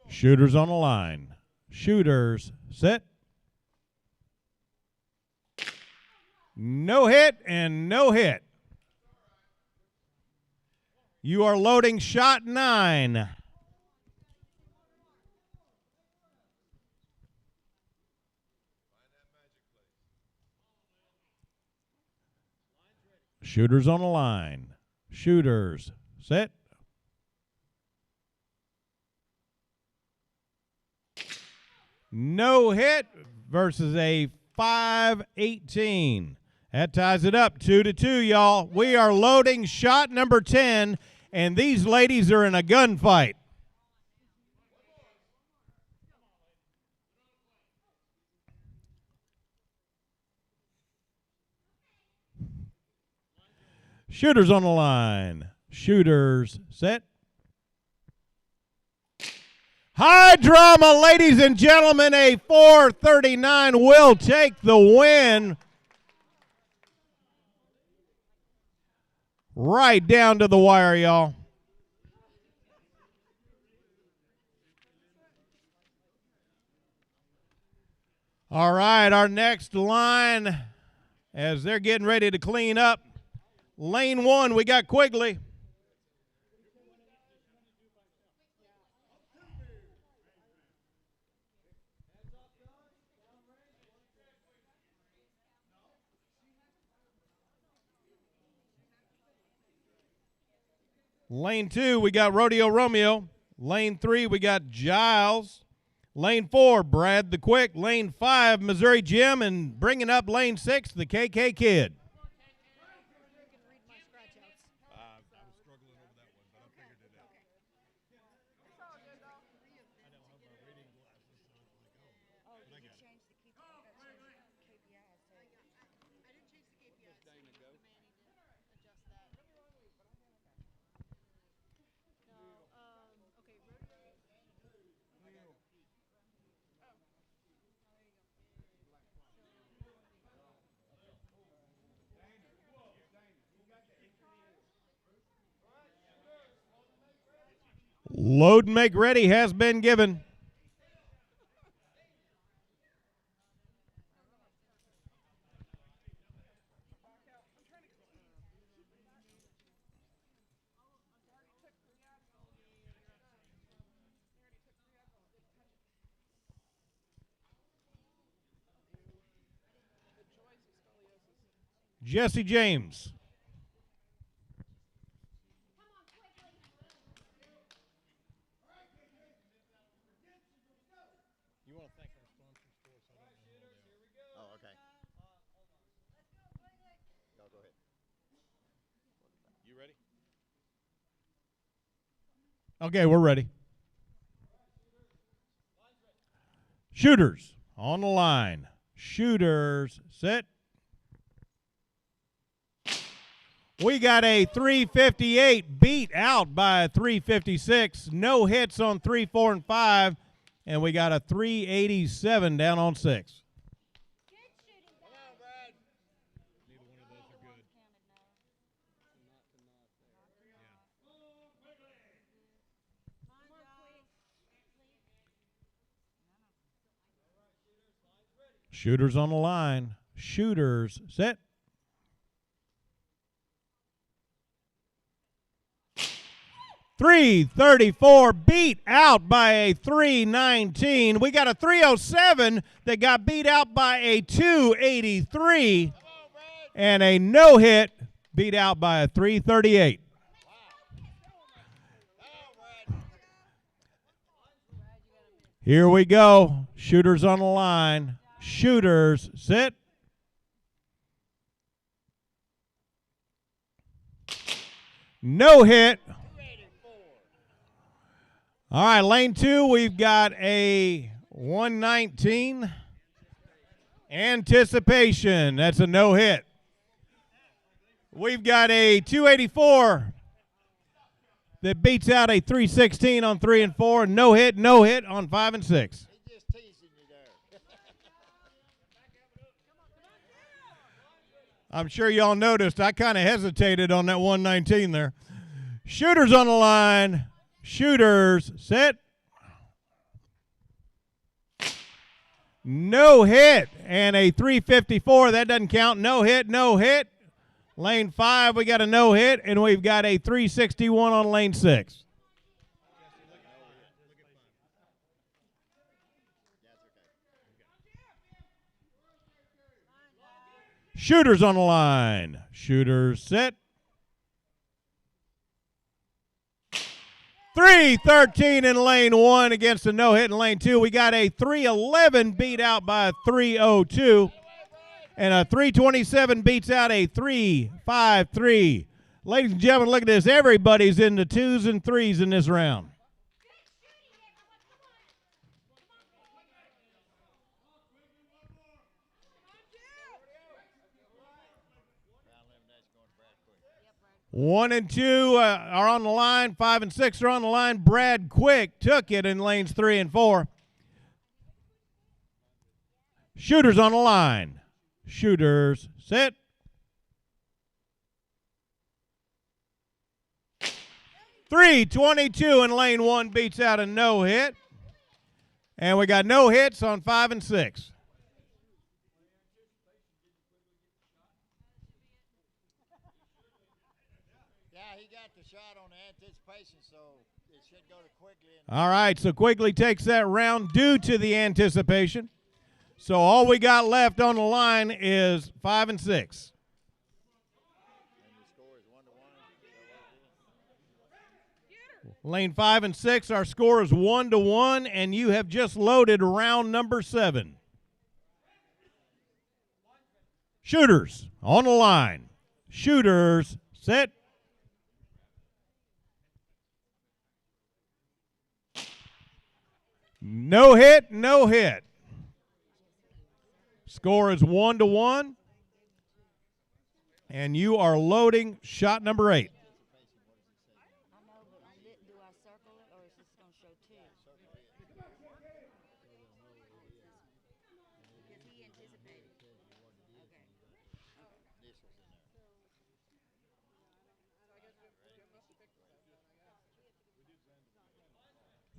Shooters on the line. Shooters, set. No hit and no hit. You are loading shot 9. Shooters on the line. Shooters, set. No hit versus a 518. That ties it up 2 to 2, y'all. We are loading shot number 10, and these ladies are in a gunfight. Shooters on the line. Shooters, set. High drama, ladies and gentlemen. A 439 will take the win. Right down to the wire, y'all. All right, our next line, as they're getting ready to clean up, lane 1, we got Quigley. Lane 2, we got Rodeo Romeo. Lane 3, we got Giles. Lane 4, Brad the Quick. Lane 5, Missouri Jim. And bringing up lane 6, the KK Kid. Load and make ready has been given. Jesse James. Oh, okay. Go ahead. You ready? Okay, we're ready. Shooters on the line. Shooters set. We got a 358 beat out by a 356. No hits on 3, 4, and 5. And we got a 387 down on 6. Shooters on the line. Shooters set. .334 beat out by a 319. We got a 307 that got beat out by a 283. And a no hit beat out by a 338. Here we go. Shooters on the line. Shooters sit. No hit. All right, lane 2, we've got a 119. Anticipation. That's a no hit. We've got a 284 that beats out a 316 on 3 and 4. No hit on 5 and 6. He's just teasing you there. I'm sure y'all noticed I kind of hesitated on that 119 there. Shooters on the line. Shooters set. No hit and a 354. That doesn't count. No hit. Lane 5, we got a no hit, and we've got a 361 on lane 6. Shooters on the line. Shooters set. 313 in lane 1 against a no hit in lane 2. We got a 311 beat out by a 302. And a 327 beats out a 353. Ladies and gentlemen, look at this. Everybody's in the 2s and 3s in this round. 1 and 2 are on the line. 5 and 6 are on the line. Brad Quick took it in lanes 3 and 4. Shooters on the line. Shooters, set. .322 in lane 1 beats out a no hit. And we got no hits on 5 and 6. Yeah, he got the shot on the anticipation, so it should go to Quigley. All right, so Quigley takes that round due to the anticipation. So all we got left on the line is 5 and 6. Lane 5 and 6, our score is 1-1, and you have just loaded round number 7. Shooters on the line. Shooters, set. No hit, no hit. Score is 1-1, and you are loading shot number 8. I know, but do I circle it or is this going to show 2? Because he anticipated.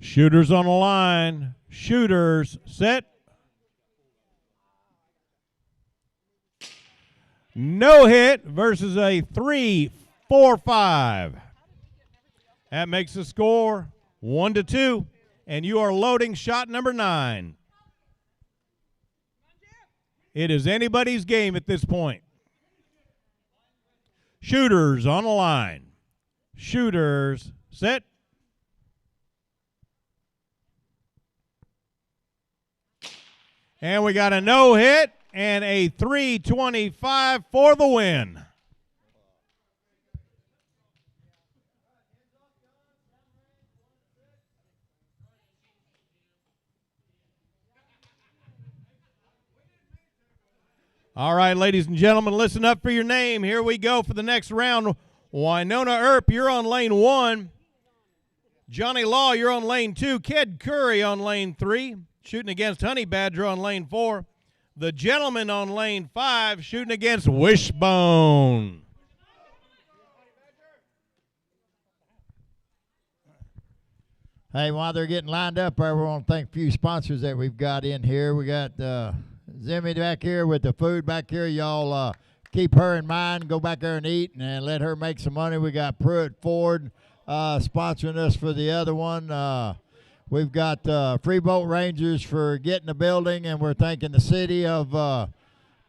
Shooters on the line. Shooters, set. No hit versus a 3-4-5. That makes the score 1-2, and you are loading shot number 9. It is anybody's game at this point. Shooters on the line. Shooters, set. And we got a no hit and a 325 for the win. All right, ladies and gentlemen, listen up for your name. Here we go for the next round. Winona Earp, you're on lane 1. Johnny Law, you're on lane 2. Kid Curry on lane 3. Shooting against Honey Badger on lane 4. The Gentleman on lane 5, shooting against Wishbone. Hey, while they're getting lined up, I want to thank a few sponsors that we've got in here. We got Zimmy back here with the food back here. Y'all keep her in mind. Go back there and eat and let her make some money. We got Pruitt Ford sponsoring us for the other one. We've got Freeboat Rangers for getting the building, and we're thanking the city of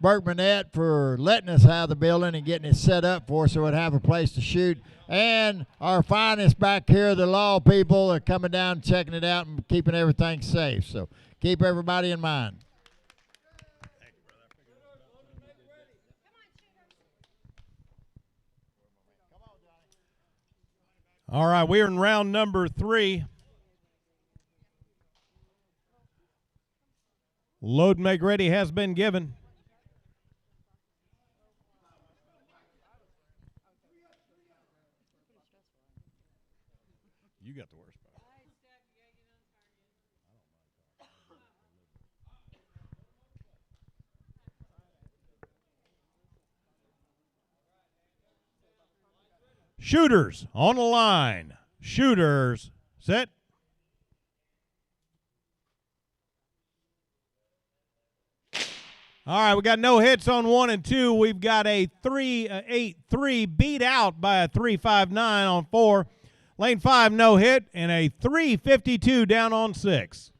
Burkmanette for letting us have the building and getting it set up for us so we'd have a place to shoot. And our finest back here, the Law people, are coming down, checking it out, and keeping everything safe. So keep everybody in mind. All right, we're in round number 3. Load and make ready has been given. You got the worst part. Shooters on the line. Shooters, set. All right, we got no hits on 1 and 2. We've got a 3-8-3 beat out by a 3-5-9 on 4. Lane 5, no hit, and a 352 down on 6.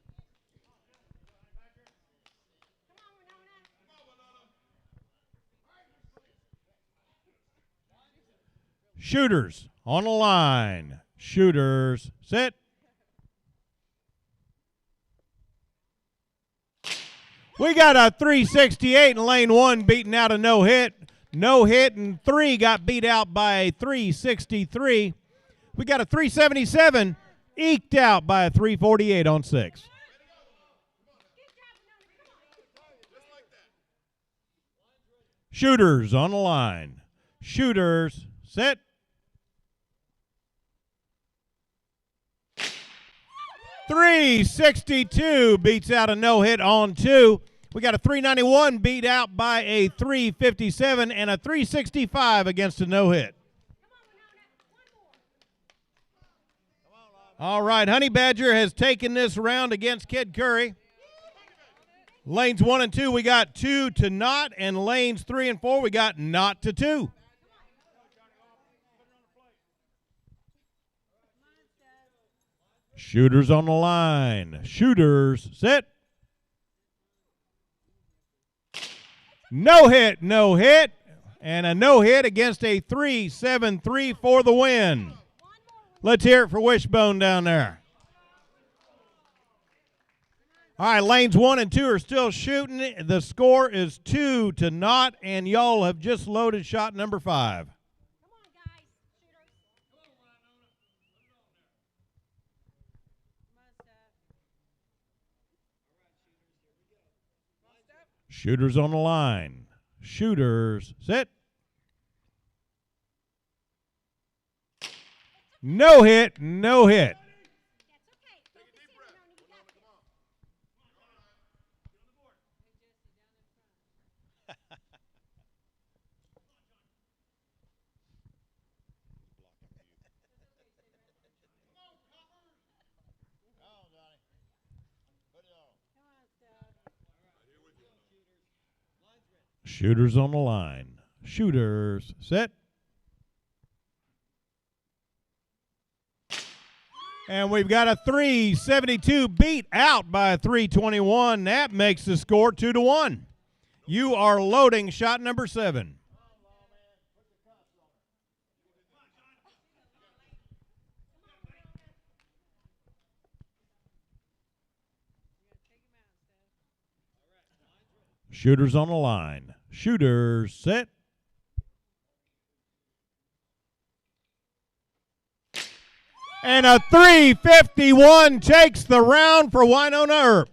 Shooters on the line. Shooters, set. We got a 368 in lane 1 beating out a no hit. No hit, and 3 got beat out by a 363. We got a 377 eked out by a 348 on 6. Shooters on the line. Shooters, set. 362 beats out a no-hit on 2. We got a 391 beat out by a 357 and a 365 against a no-hit. All right, Honey Badger has taken this round against Kid Curry. Lanes 1 and 2, we got 2 to not, and lanes 3 and 4, we got not to 2. Shooters on the line. Shooters, set. No hit, no hit, and a no hit against a 3-7-3 for the win. Let's hear it for Wishbone down there. All right, lanes 1 and 2 are still shooting. The score is 2 to not, and y'all have just loaded shot number 5. Shooters on the line. Shooters, set. No hit, no hit. Shooters on the line. Shooters, set. And we've got a 372 beat out by a 321. That makes the score 2-1. You are loading shot number 7. Shooters on the line. Shooters, set. And a 351 takes the round for Winona Earp.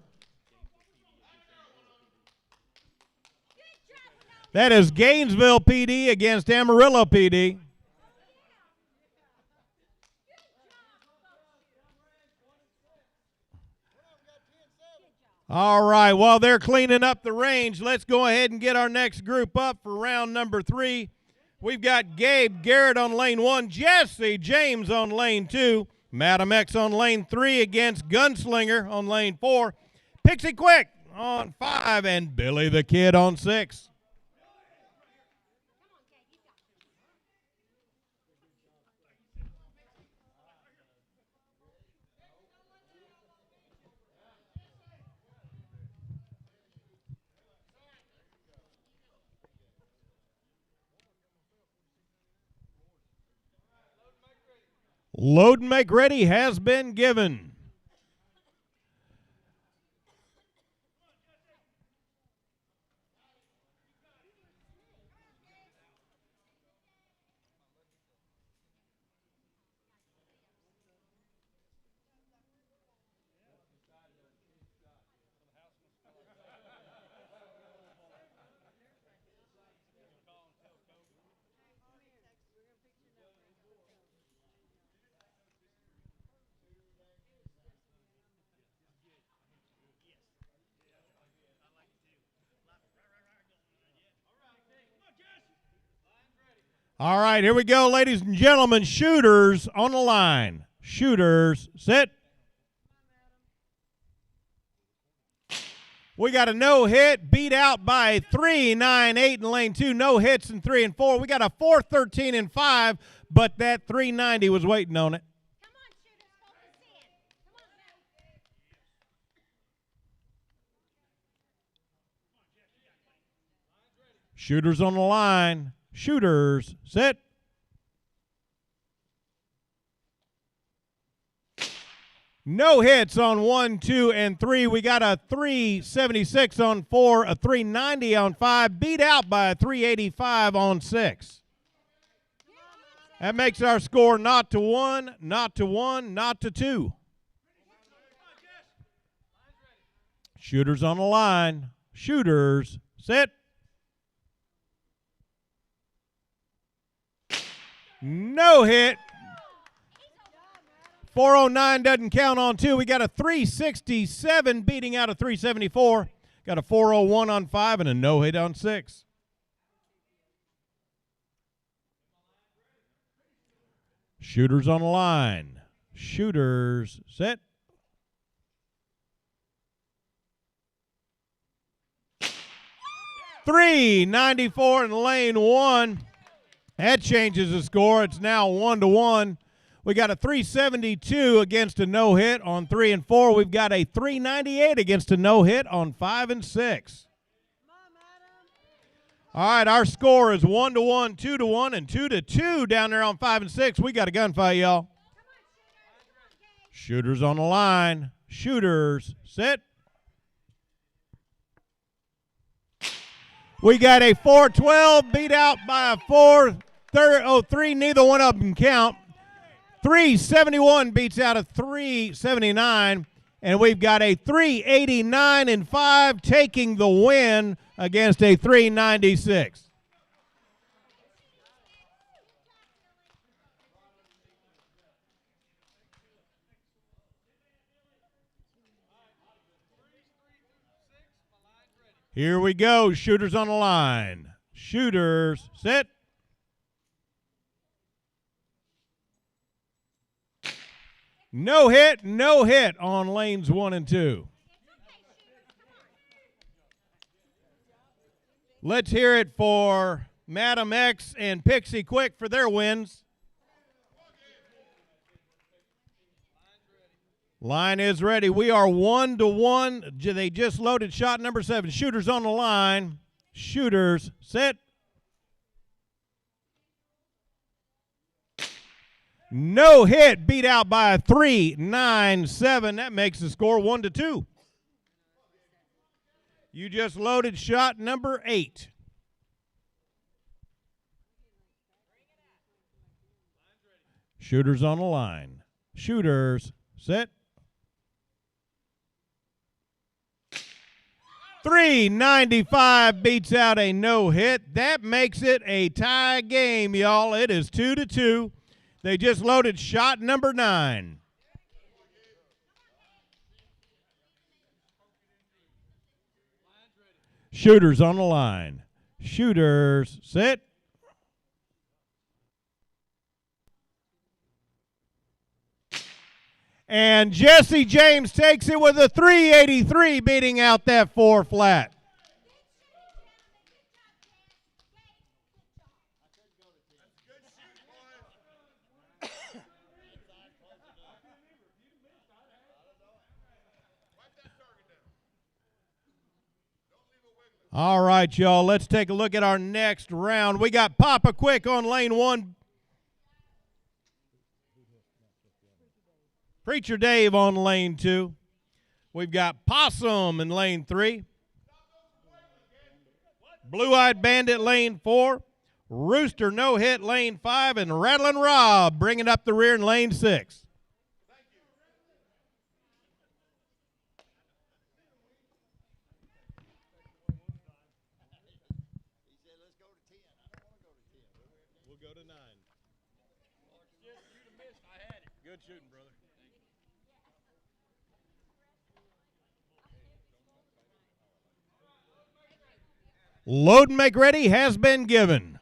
That is Gainesville PD against Amarillo PD. All right, while they're cleaning up the range, let's go ahead and get our next group up for round number 3. We've got Gabe Garrett on lane 1, Jesse James on lane 2, Madam X on lane 3 against Gunslinger on lane 4, Pixie Quick on 5, and Billy the Kid on 6. Load and make ready has been given. All right, here we go, ladies and gentlemen. Shooters on the line. Shooters, sit. We got a no-hit, beat out by 398 in lane 2. No hits in 3 and 4. We got a 413 and 5, but that 390 was waiting on it. Shooters on the line. Shooters, set. No hits on 1, 2, and 3. We got a 376 on 4, a 390 on 5, beat out by a 385 on 6. That makes our score not to 1, not to 1, not to 2. Shooters on the line. Shooters, set. No hit. 409 doesn't count on 2. We got a 367 beating out a 374. Got a 401 on 5 and a no hit on 6. Shooters on the line. Shooters set. .394 in lane 1. That changes the score. It's now 1-1. We got a 372 against a no hit on 3 and 4. We've got a 398 against a no hit on 5 and 6. All right, our score is 1-1, 2-1, and 2-2 down there on 5 and 6. We got a gunfight, y'all. Shooters on the line. Shooters set. We got a 412 beat out by a 403. Neither one of them count. 371 beats out a 379. And we've got a 389 and 5 taking the win against a 396. Here we go. Shooters on the line. Shooters set. No hit on lanes 1 and 2. Let's hear it for Madam X and Pixie Quick for their wins. Line is ready. We are 1-1. They just loaded shot number 7. Shooters on the line. Shooters set. No hit, beat out by a 397. That makes the score 1-2. You just loaded shot number 8. Shooters on the line. Shooters set. 395 beats out a no hit. That makes it a tie game, y'all. It is 2-2. They just loaded shot number 9. Shooters on the line. Shooters set. And Jesse James takes it with a 383, beating out that 4 flat. All right, y'all, let's take a look at our next round. We got Papa Quick on lane 1. Preacher Dave on lane 2. We've got Possum in lane 3. Blue-Eyed Bandit lane 4. Rooster no hit lane 5. And Rattlin' Rob bringing up the rear in lane 6. We'll go to 9. Good shooting, brother. Load and make ready has been given.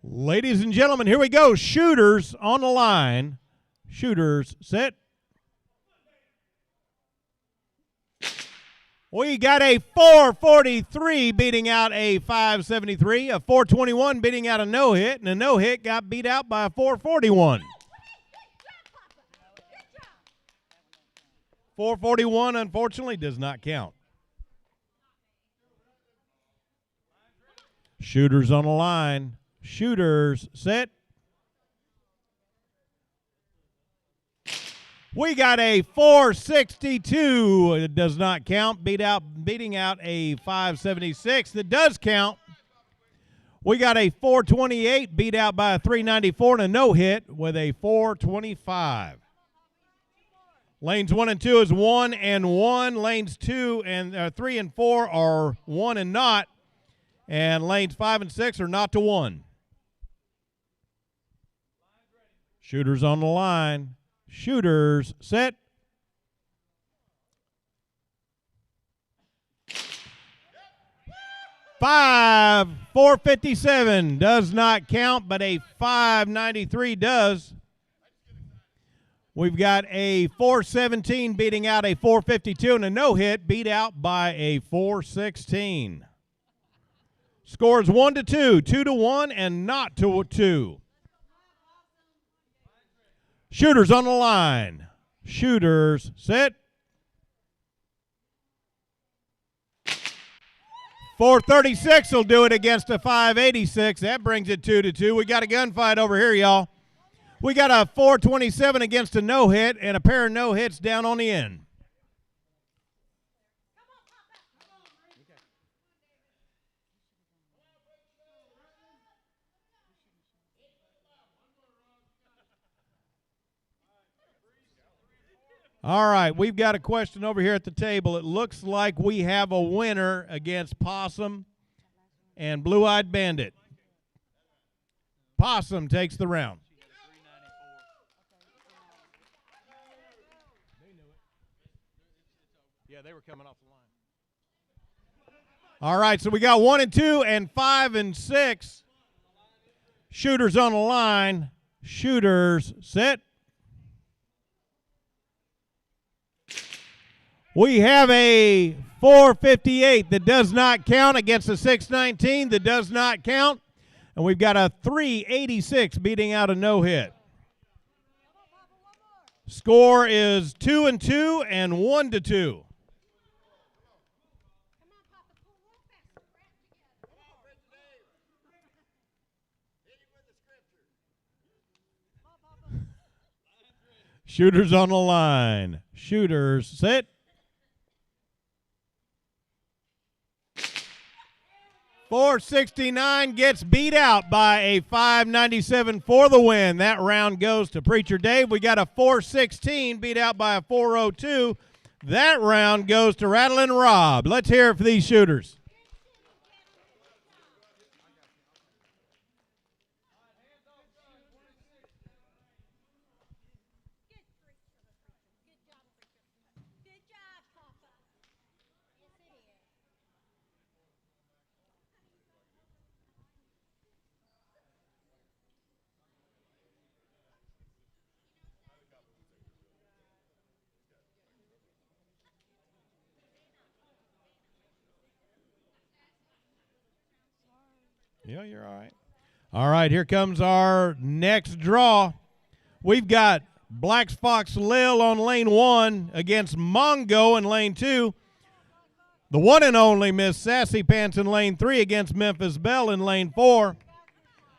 Ladies and gentlemen, here we go. Shooters on the line. Shooters set. We got a 443 beating out a 573, a 421 beating out a no-hit, and a no-hit got beat out by a 441. 441, unfortunately, does not count. Shooters on the line. Shooters set. We got a 462. It does not count. Beating out a 576 that does count. We got a 428 beat out by a 394 and a no hit with a 425. Lanes 1 and 2 is 1 and 1. Lanes 2 and 3 and 4 are 1 and not. And lanes 5 and 6 are not to 1. Shooters on the line. Shooters set. Five, 457 does not count, but a 593 does. We've got a 417 beating out a 452 and a no hit beat out by a 416. Scores 1-2, 2-1, and not to 2. Shooters on the line. Shooters set. 436 will do it against a 586. That brings it 2-2. We got a gunfight over here, y'all. We got a 427 against a no hit and a pair of no hits down on the end. All right, we've got a question over here at the table. It looks like we have a winner against Possum and Blue-Eyed Bandit. Possum takes the round. Yeah, they were coming off the line. All right, so we got 1 and 2 and 5 and 6. Shooters on the line. Shooters set. We have a 458 that does not count against a 619 that does not count. And we've got a 386 beating out a no-hit. Score is 2-2 and 1-2. Shooters on the line. Shooters set. 469 gets beat out by a 597 for the win. That round goes to Preacher Dave. We got a 416 beat out by a 402. That round goes to Rattlin' Rob. Let's hear it for these shooters. Yeah, you're all right. All right, here comes our next draw. We've got Black Fox Lil on lane 1 against Mongo in lane 2. The one and only Miss Sassy Pants in lane 3 against Memphis Belle in lane 4.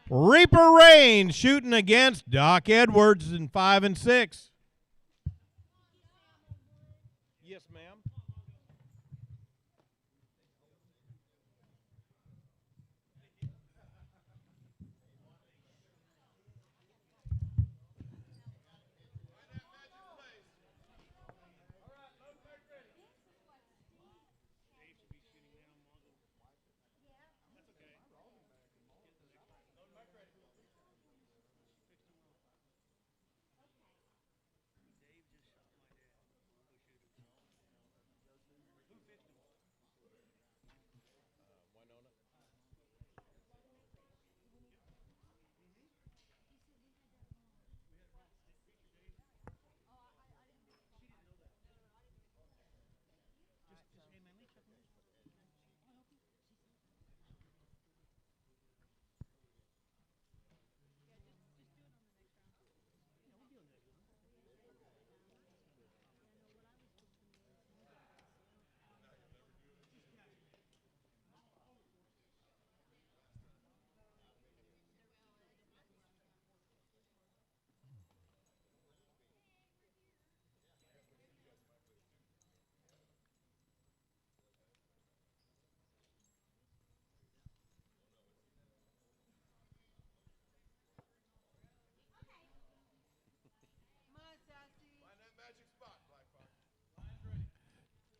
Reaper Rain shooting against Doc Edwards in 5 and 6. Yes, ma'am.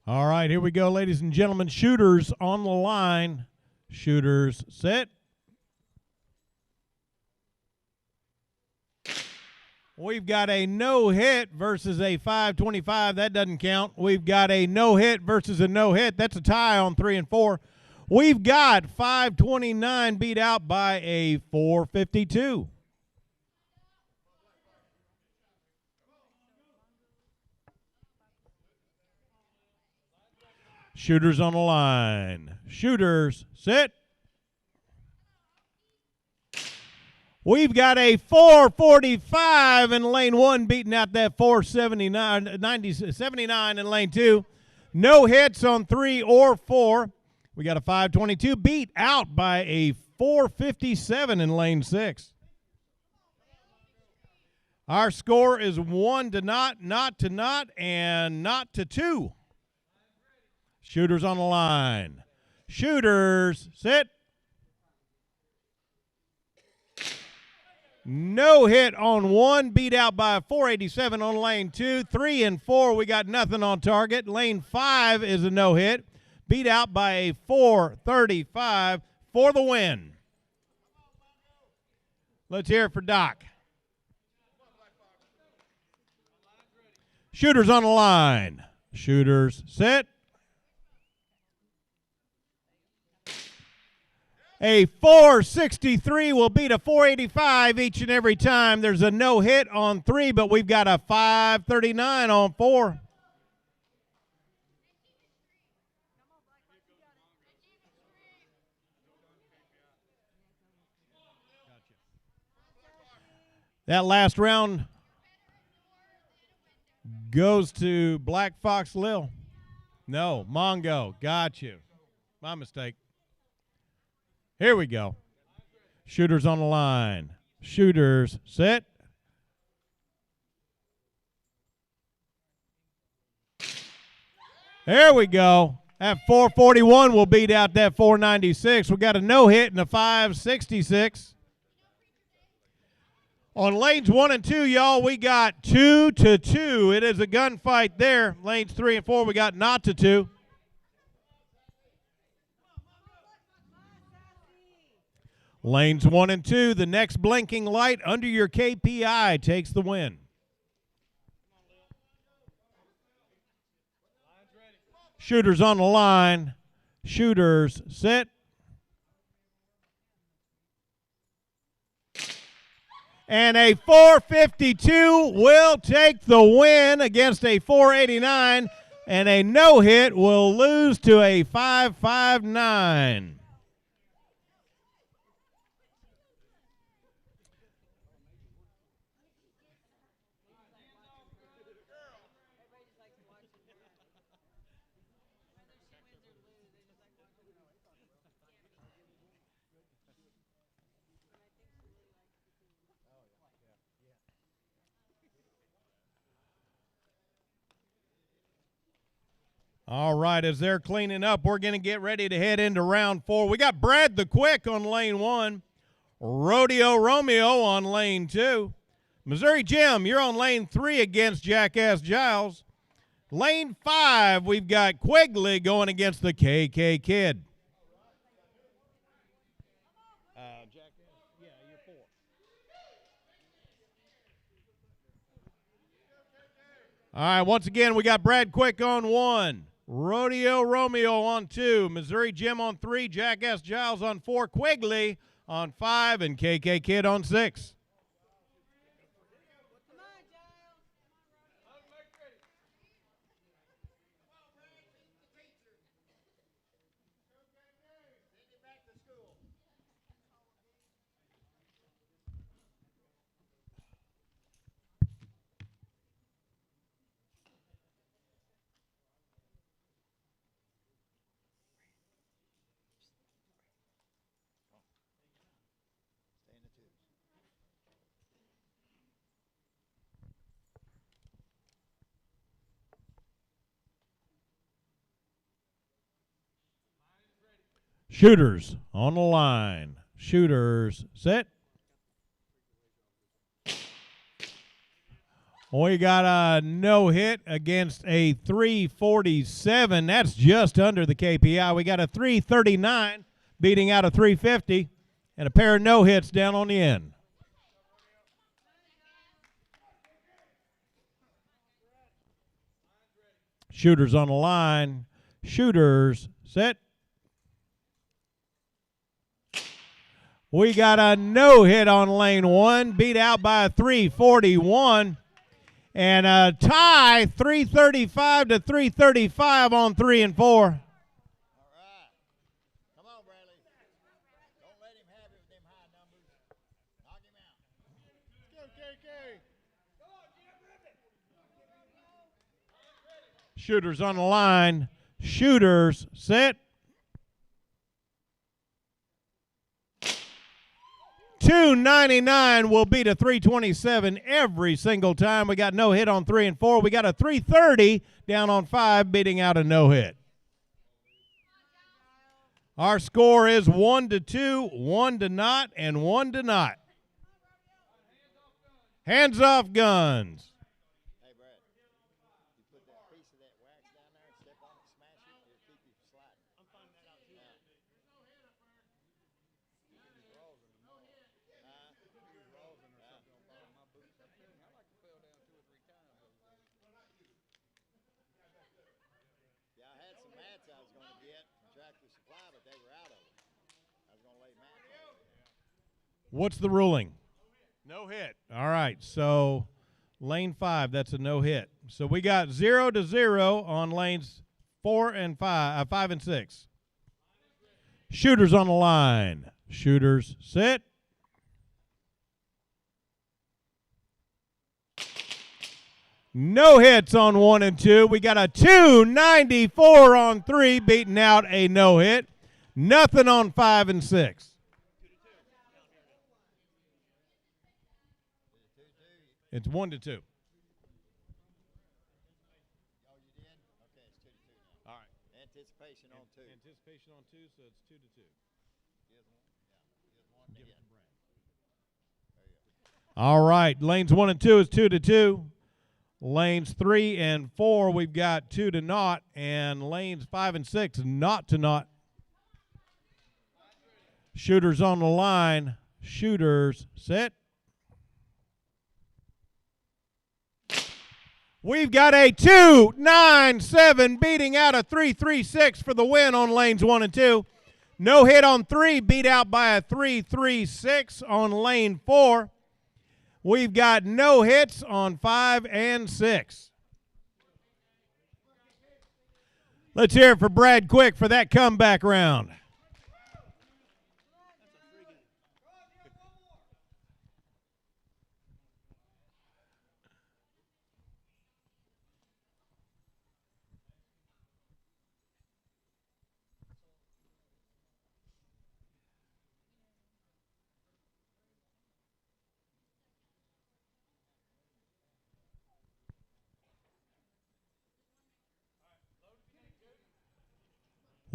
All right, here we go, ladies and gentlemen. Shooters on the line. Shooters set. We've got a no-hit versus a 525. That doesn't count. We've got a no-hit versus a no-hit. That's a tie on 3 and 4. We've got 529 beat out by a 452. Shooters on the line. Shooters, sit. We've got a 445 in lane 1, beating out that 79 in lane 2. No hits on 3 or 4. We got a 522 beat out by a 457 in lane 6. Our score is 1 to not to not, and not to 2. Shooters on the line. Shooters, sit. No hit on 1, beat out by a 487 on lane 2. 3 and 4, we got nothing on target. Lane 5 is a no hit, beat out by a 435 for the win. Let's hear it for Doc. Shooters on the line. Shooters, sit. A 463 will beat a 485 each and every time. There's a no hit on 3, but we've got a 539 on 4. That last round goes to Black Fox Lil. No, Mongo. Got you. My mistake. Here we go. Shooters on the line. Shooters, set. There we go. That 441 will beat out that 496. We got a no hit and a 566. On lanes 1 and 2, y'all, we got 2 to 2. It is a gunfight there. Lanes 3 and 4, we got not to 2. Lanes 1 and 2, the next blinking light under your KPI takes the win. Shooters on the line. Shooters, sit. And a 452 will take the win against a 489, and a no-hit will lose to a 559. All right, as they're cleaning up, we're going to get ready to head into round 4. We got Brad the Quick on lane 1, Rodeo Romeo on lane 2. Missouri Jim, you're on lane 3 against Jackass Giles. Lane 5, we've got Quigley going against the KK Kid. All right, once again, we got Brad Quick on 1. Rodeo Romeo on 2, Missouri Jim on 3, Jackass Giles on 4, Quigley on 5, and KK Kid on 6. Shooters on the line. Shooters, set. We got a no hit against a 347. That's just under the KPI. We got a 339 beating out a 350 and a pair of no hits down on the end. Shooters on the line. Shooters set. We got a no hit on lane 1, beat out by a 341. And a tie, 335 to 335 on 3 and 4. All right. Come on, Bradley. Don't let him have it with them high numbers. Knock him out. Let's go, KK. Shooters on the line. Shooters set. 299 will beat a 327 every single time. We got no hit on 3 and 4. We got a 330 down on 5, beating out a no hit. Our score is 1-2, 1 to not, and 1 to not. Hands off guns. Hey, Brad. You put that piece of that wax down there and step on it, smash it, it'll keep you from sliding. I'm finding that out too. Yeah, I had some mats I was going to get from Tractor Supply, but they were out of them. I was going to lay mats on it. What's the ruling? No hit. All right, so lane 5, that's a no hit. So we got 0-0 on lanes 4 and 5, 5 and 6. Shooters on the line. Shooters sit. No hits on 1 and 2. We got a 294 on 3, beating out a no hit. Nothing on 5 and 6. It's 1-2. Oh, you did? Okay, it's 2 to 2 now. All right. Anticipation on 2. Anticipation on 2, so it's 2-2. All right, lanes 1 and 2 is 2-2. Lanes 3 and 4, we've got 2 to naught, and lanes 5 and 6, not to naught. Shooters on the line. Shooters set. We've got a 297 beating out a 336 for the win on lanes 1 and 2. No hit on 3, beat out by a 336 on lane 4. We've got no hits on 5 and 6. Let's hear it for Brad Quick for that comeback round.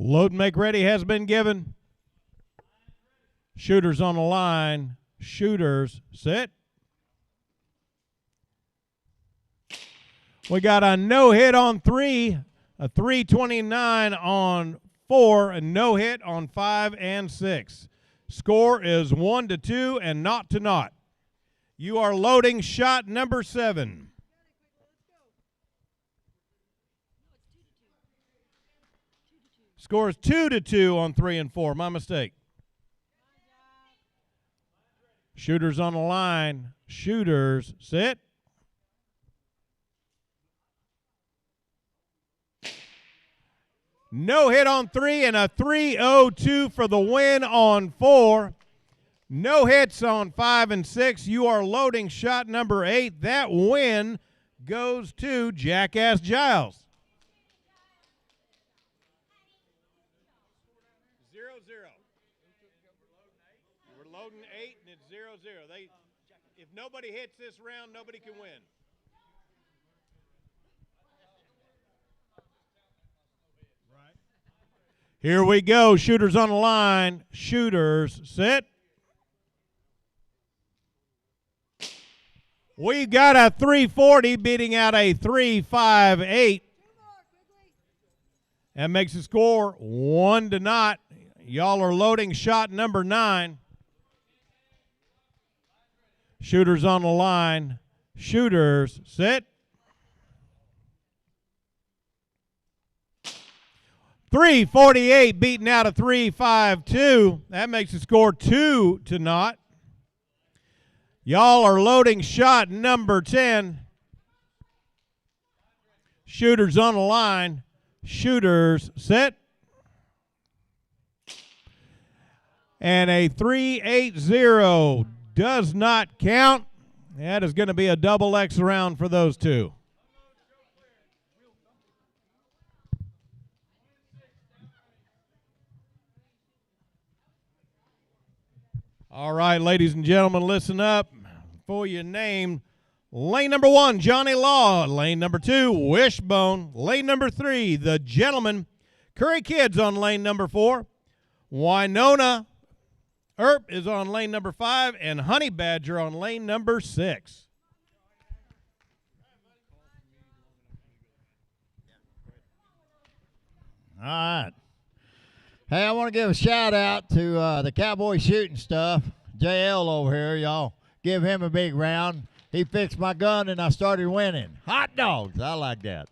Load and make ready has been given. Shooters on the line. Shooters set. We got a no hit on 3, a 329 on 4, a no hit on 5 and 6. Score is 1-2 and not to naught. You are loading shot number 7. Score is 2-2 on 3 and 4. My mistake. Shooters on the line. Shooters sit. No hit on 3 and a 302 for the win on 4. No hits on 5 and 6. You are loading shot number 8. That win goes to Jackass Giles. 0-0. We're loading 8 and it's 0-0. If nobody hits this round, nobody can win. Here we go. Shooters on the line. Shooters set. We got a 340 beating out a 358. That makes the score 1-0. Y'all are loading shot number 9. Shooters on the line. Shooters, set. 348 beating out a 352. That makes the score 2-0. Y'all are loading shot number 10. Shooters on the line. Shooters set. And a 380 does not count. That is going to be a double X round for those two. All right, ladies and gentlemen, listen up. For your name, lane number 1, Johnny Law. Lane number 2, Wishbone. Lane number 3, The Gentleman. Curry Kids on lane number 4. Winona Earp is on lane number 5. And Honey Badger on lane number 6. All right. Hey, I want to give a shout out to the Cowboy Shooting Stuff, JL over here, y'all. Give him a big round. He fixed my gun and I started winning. Hot dogs. I like that.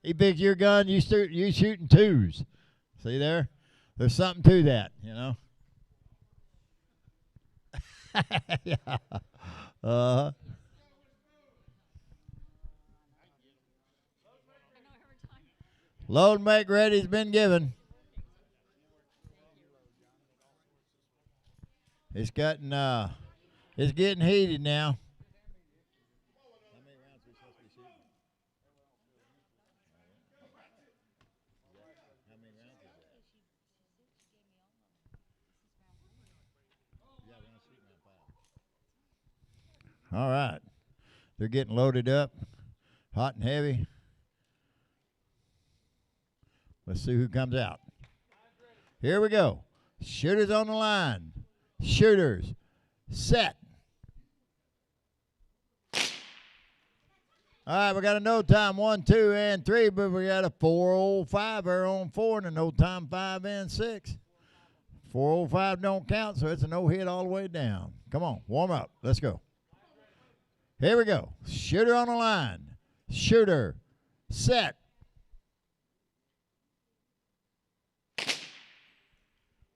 He fixed your gun, you shooting 2s. See there? There's something to that, you know. Yeah. Load and make ready's been given. It's getting heated now. All right. They're getting loaded up, hot and heavy. Let's see who comes out. Here we go. Shooters on the line. Shooters set. All right, we got a no time 1, 2, and 3, but we got a 405 there on 4 and a no time 5 and 6. 405 don't count, so it's a no hit all the way down. Come on, warm up. Let's go. Here we go. Shooter on the line. Shooter set.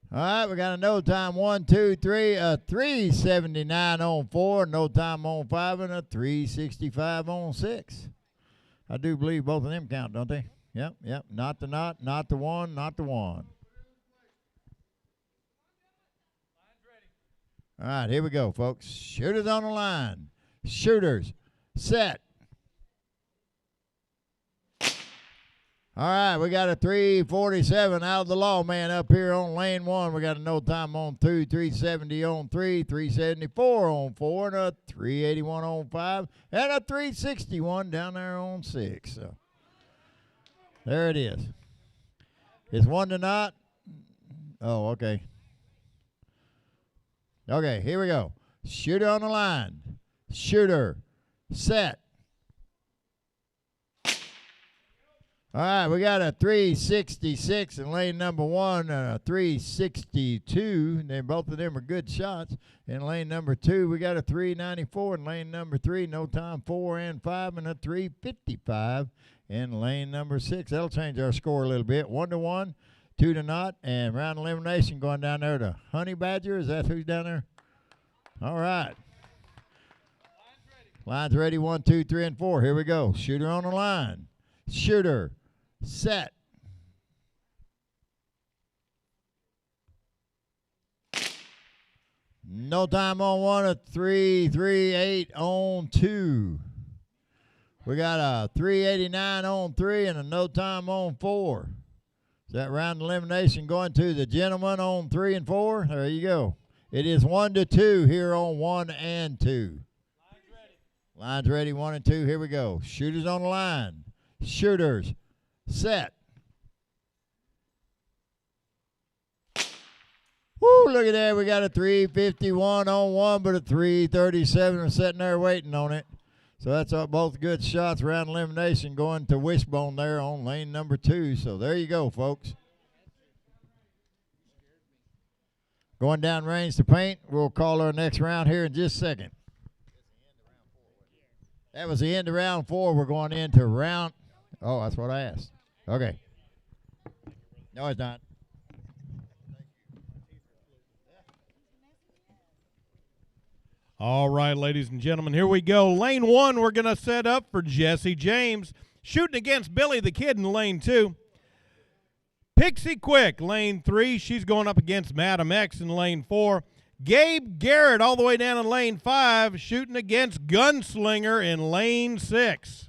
All right, we got a no time 1, 2, 3, a 379 on 4, no time on 5, and a 365 on 6. I do believe both of them count, don't they? Yep. Not the not the one, not the one. All right, here we go, folks. Shooters on the line. Shooters set. All right, we got a 347 out of the law man up here on lane 1. We got a no time on 2, 370 on 3, 374 on 4, and a 381 on 5, and a 361 down there on 6. So there it is. It's 1-0. Oh, okay. Okay, here we go. Shooter on the line. Shooter set. All right, we got a 366 in lane number 1 and a 362. Both of them are good shots. In lane number 2, we got a 394 in lane number 3. No time 4 and 5 and a 355 in lane number 6. That'll change our score a little bit. 1-1, 2-0, and round elimination going down there to Honey Badger. Is that who's down there? All right. Line's ready. 1, 2, 3, and 4. Here we go. Shooter on the line. Shooter set. No time on 1, a 338 on 2. We got a 389 on 3 and a no time on 4. Is that round elimination going to the gentleman on 3 and 4? There you go. It is 1-2 here on 1 and 2. Line's ready, 1 and 2. Here we go. Shooters on the line. Shooters set. Woo! look at that. We got a 351 on one, but a 337 are sitting there waiting on it. So that's both good shots. Round elimination going to Wishbone there on lane number 2. So there you go, folks. Going down range to paint. We'll call our next round here in just a second. That was the end of round 4. We're going into round. Oh, that's what I asked. Okay. No, it's not. All right, ladies and gentlemen, here we go. Lane 1, we're going to set up for Jesse James, shooting against Billy the Kid in lane 2. Pixie Quick, lane 3. She's going up against Madam X in lane 4. Gabe Garrett all the way down in lane 5, shooting against Gunslinger in lane 6.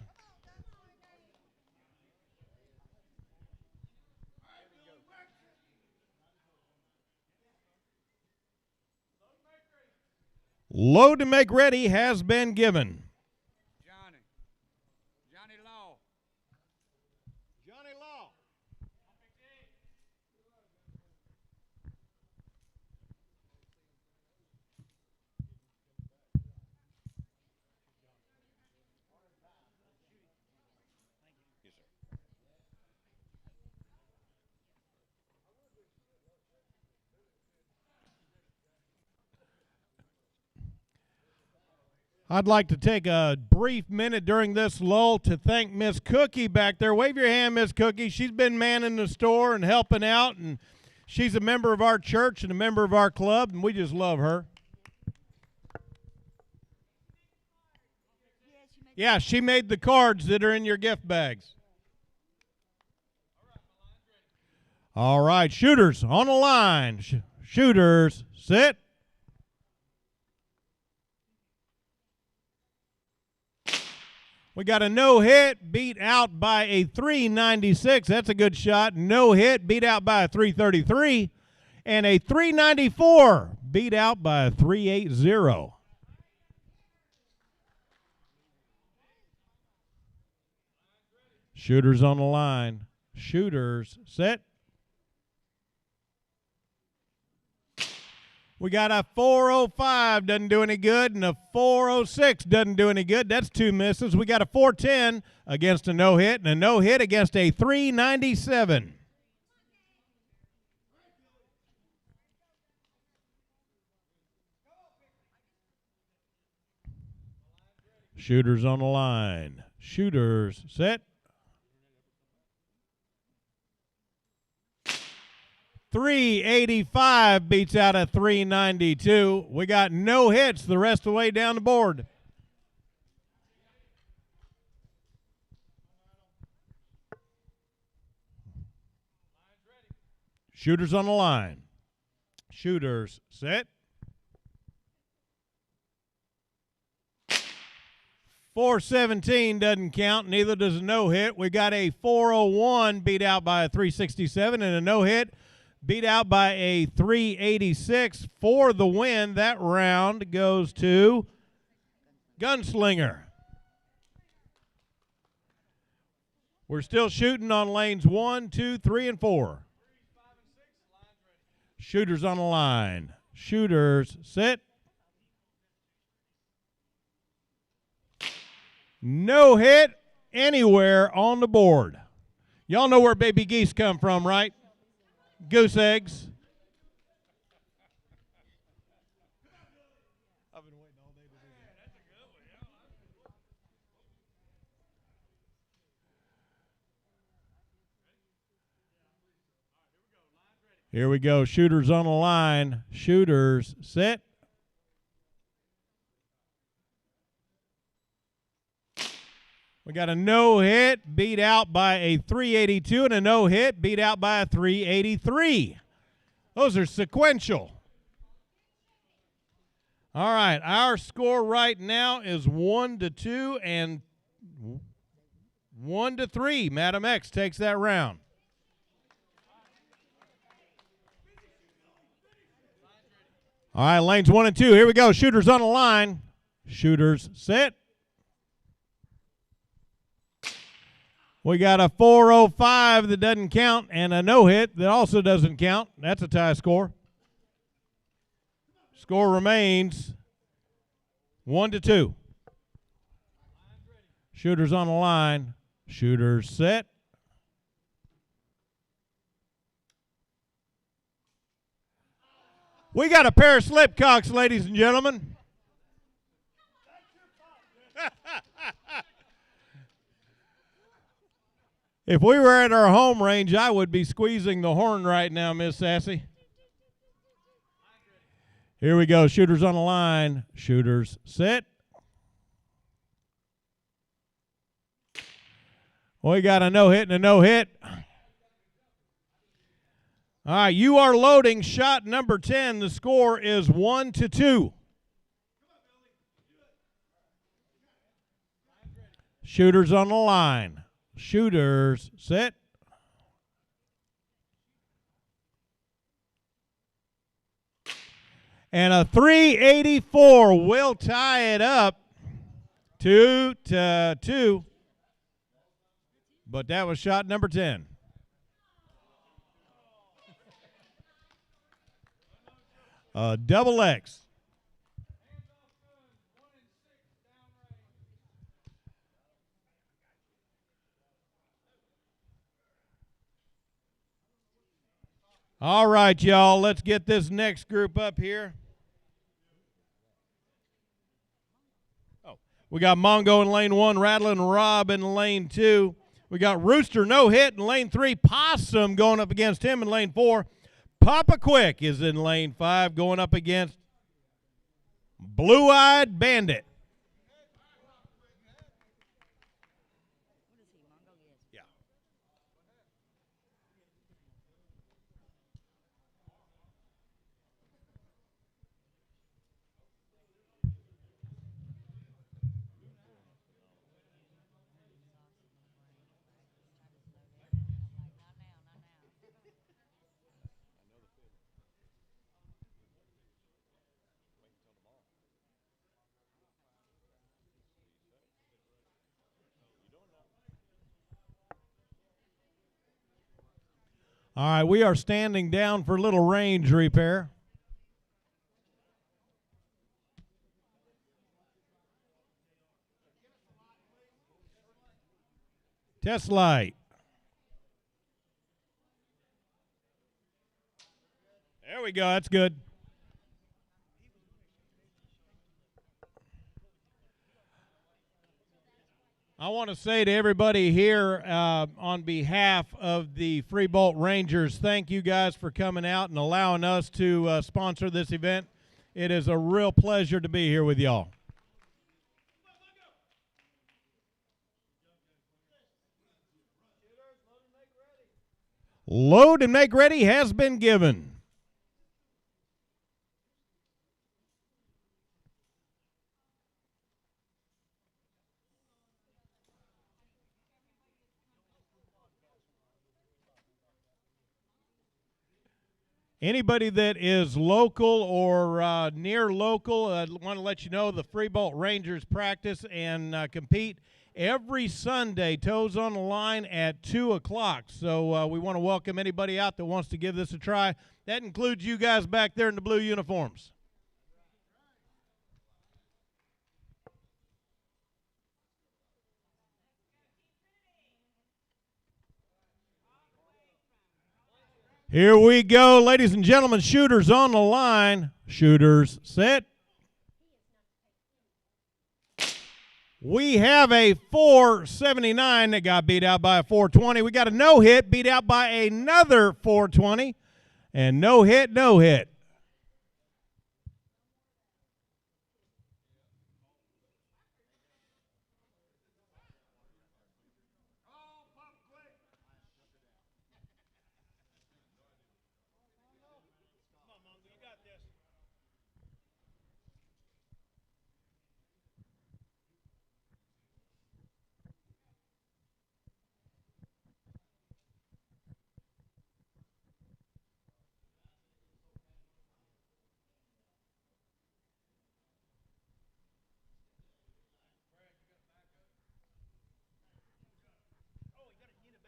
Load to make ready has been given. Johnny Law. Johnny Law. I'd like to take a brief minute during this lull to thank Miss Cookie back there. Wave your hand, Miss Cookie. She's been manning the store and helping out, and she's a member of our church and a member of our club, and we just love her. Yeah, she made the cards that are in your gift bags. All right, shooters on the line. Shooters, sit. We got a no-hit, beat out by a 396. That's a good shot. No-hit, beat out by a 333. And a 394, beat out by a 380. Shooters on the line. Shooters, set. We got a 405, doesn't do any good, and a 406 doesn't do any good. That's 2 misses. We got a 410 against a no-hit, and a no-hit against a 397. Shooters on the line. Shooters, set. 385 beats out a 392. We got no hits the rest of the way down the board. Shooters on the line. Shooters set. 417 doesn't count, neither does a no-hit. We got a 401 beat out by a 367 and a no-hit beat out by a 386 for the win. That round goes to Gunslinger. We're still shooting on lanes 1, 2, 3, and 4. Shooters on the line. Shooters set. No hit anywhere on the board. Y'all know where baby geese come from, right? Goose eggs. I've been waiting all day to do that. That's a good one. Here we go. Shooters on the line. Shooters set. We got a no-hit beat out by a 382 and a no-hit beat out by a 383. Those are sequential. All right, our score right now is 1-2 and 1-3. Madam X takes that round. All right, lanes 1 and 2. Here we go. Shooters on the line. Shooters set. We got a 405 that doesn't count and a no-hit that also doesn't count. That's a tie score. Score remains 1-2. Shooters on the line. Shooters set. We got a pair of slipcocks, ladies and gentlemen. If we were at our home range, I would be squeezing the horn right now, Miss Sassy. Here we go. Shooters on the line. Shooters set. We got a no-hit and a no-hit. All right, you are loading shot number 10. The score is 1-2. Shooters on the line. Shooters set. And a 384 will tie it up 2-2. But that was shot number 10. Double X. All right, y'all, let's get this next group up here. Oh, we got Mongo in lane 1, Rattlin' Rob in lane 2. We got Rooster no hit in lane 3, Possum going up against him in lane 4. Papa Quick is in lane 5 going up against Blue-Eyed Bandit. Yeah. All right, we are standing down for a little range repair. Test light. There we go, that's good. I want to say to everybody here on behalf of the Freebolt Rangers, thank you guys for coming out and allowing us to sponsor this event. It is a real pleasure to be here with y'all. Load and make ready has been given. Anybody that is local or near local, I want to let you know the Freebolt Rangers practice and compete every Sunday, toes on the line at 2 o'clock. So we want to welcome anybody out that wants to give this a try. That includes you guys back there in the blue uniforms. Here we go, ladies and gentlemen. Shooters on the line. Shooters set. We have a 479 that got beat out by a 420. We got a no-hit beat out by another 420. And no hit, no hit.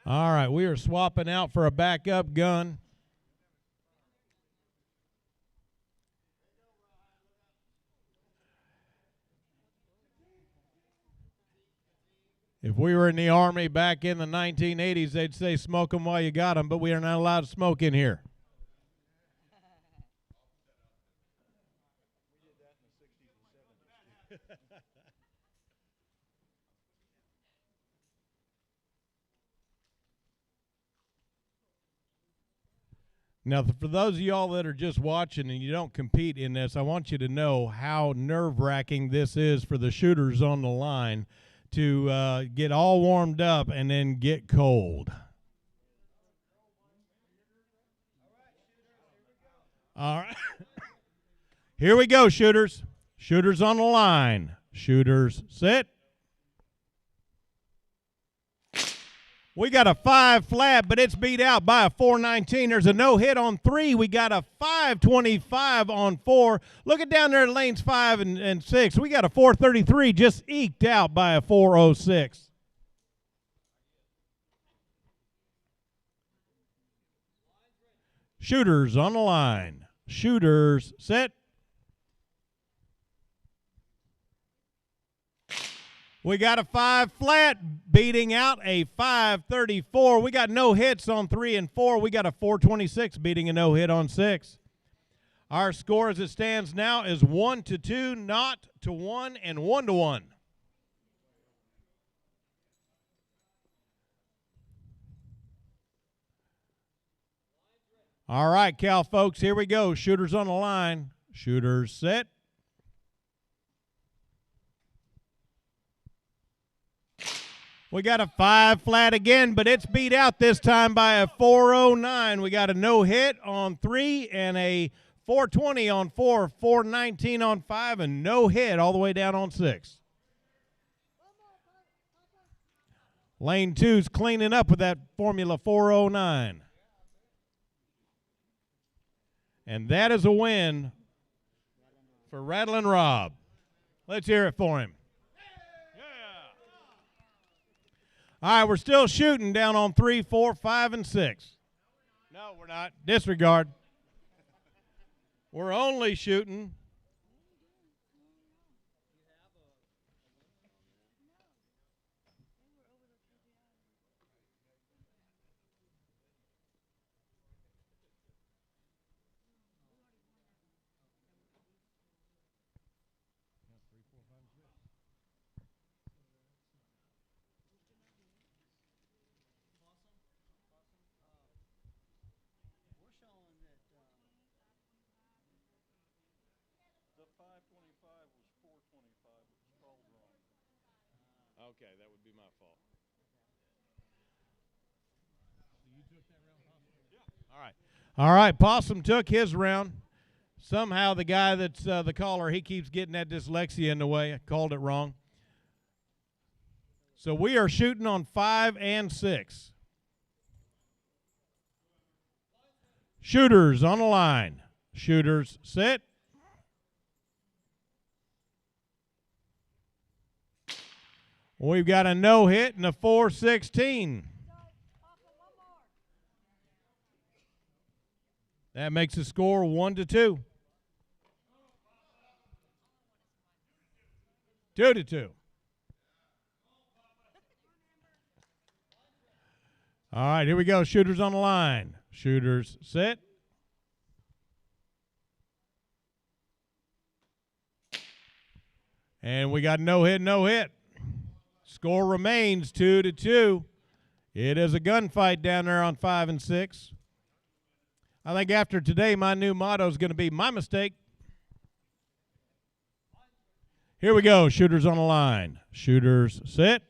All right, we are swapping out for a backup gun. If we were in the Army back in the 1980s, they'd say smoke 'em while you got 'em, but we are not allowed to smoke in here. Now, for those of y'all that are just watching and you don't compete in this, I want you to know how nerve-wracking this is for the shooters on the line to get all warmed up and then get cold. All right. Here we go, shooters. Shooters on the line. Shooters, sit. We got a 5 flat, but it's beat out by a 419. There's a no hit on 3. We got a 525 on 4. Look at down there at lanes 5 and 6. We got a 433 just eked out by a 406. Shooters on the line. Shooters, set. We got a 5 flat beating out a 534. We got no hits on 3 and 4. We got a 426 beating a no hit on 6. Our score as it stands now is 1-2, not to 1, and 1-1. All right, Cal folks, here we go. Shooters on the line. Shooters set. We got a 5 flat again, but it's beat out this time by a 409. We got a no hit on 3 and a 420 on 4, 419 on 5, and no hit all the way down on 6. Lane 2's cleaning up with that Formula 409. And that is a win for Rattlin' Rob. Let's hear it for him. All right, we're still shooting down on 3, 4, 5, and 6. No, we're not. Disregard. We're only shooting. We're showing that the 525 was 425, which is called wrong. Okay, that would be my fault. All right. All right, Possum took his round. Somehow the guy that's the caller, he keeps getting that dyslexia in the way. I called it wrong. So we are shooting on 5 and 6. Shooters on the line. Shooters sit. We've got a no hit and a 416. That makes the score 1-2. 2-2. All right, here we go. Shooters on the line. Shooters set. And we got no hit, no hit. Score remains 2-2. It is a gunfight down there on 5 and 6. I think after today, my new motto is going to be my mistake. Here we go. Shooters on the line. Shooters set.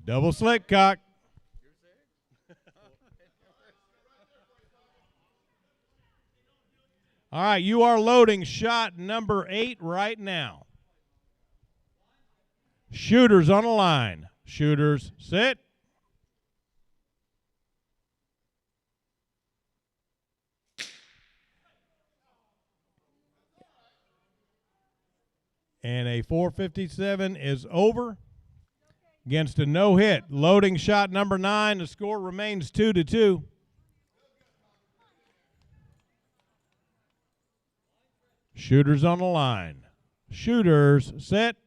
Double slick cock. All right, you are loading shot number 8 right now. Shooters on the line. Shooters sit. And a 457 is over against a no hit. Loading shot number 9. The score remains 2-2. Shooters on the line. Shooters set.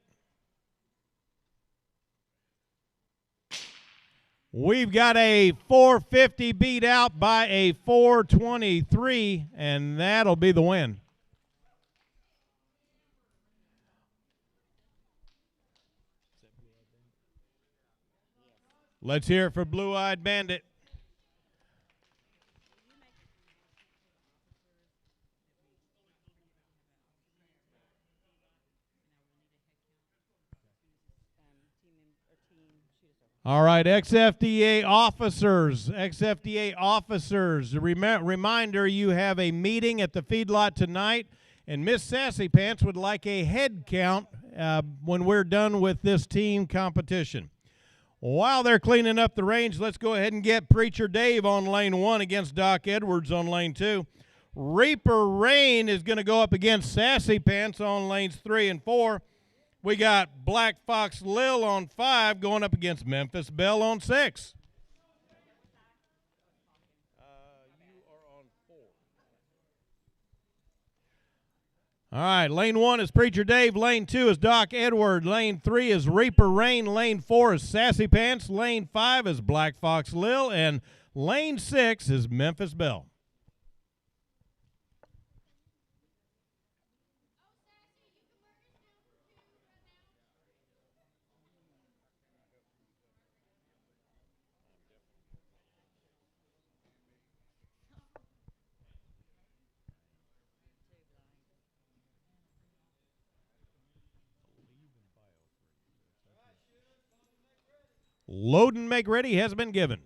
We've got a 450 beat out by a 423, and that'll be the win. Let's hear it for Blue Eyed Bandit. All right, XFDA officers, reminder, you have a meeting at the feedlot tonight, and Miss Sassy Pants would like a head count when we're done with this team competition. While they're cleaning up the range, let's go ahead and get Preacher Dave on lane 1 against Doc Edwards on lane 2. Reaper Rain is going to go up against Sassy Pants on lanes 3 and 4. We got Black Fox Lil on 5 going up against Memphis Belle on 6. You are on 4. All right, lane 1 is Preacher Dave. Lane 2 is Doc Edward. Lane 3 is Reaper Rain. Lane 4 is Sassy Pants. Lane 5 is Black Fox Lil. And lane 6 is Memphis Belle. Load and make ready has been given.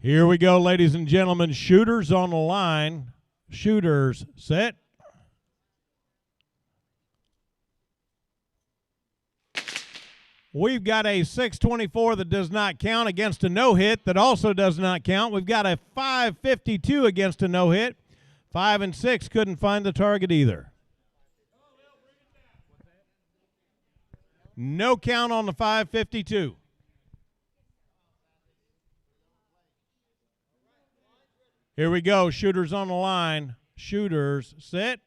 Here we go, ladies and gentlemen. Shooters on the line. Shooters set. We've got a 624 that does not count against a no-hit that also does not count. We've got a 552 against a no-hit. 5 and 6 couldn't find the target either. No count on the 552. Here we go. Shooters on the line. Shooters set.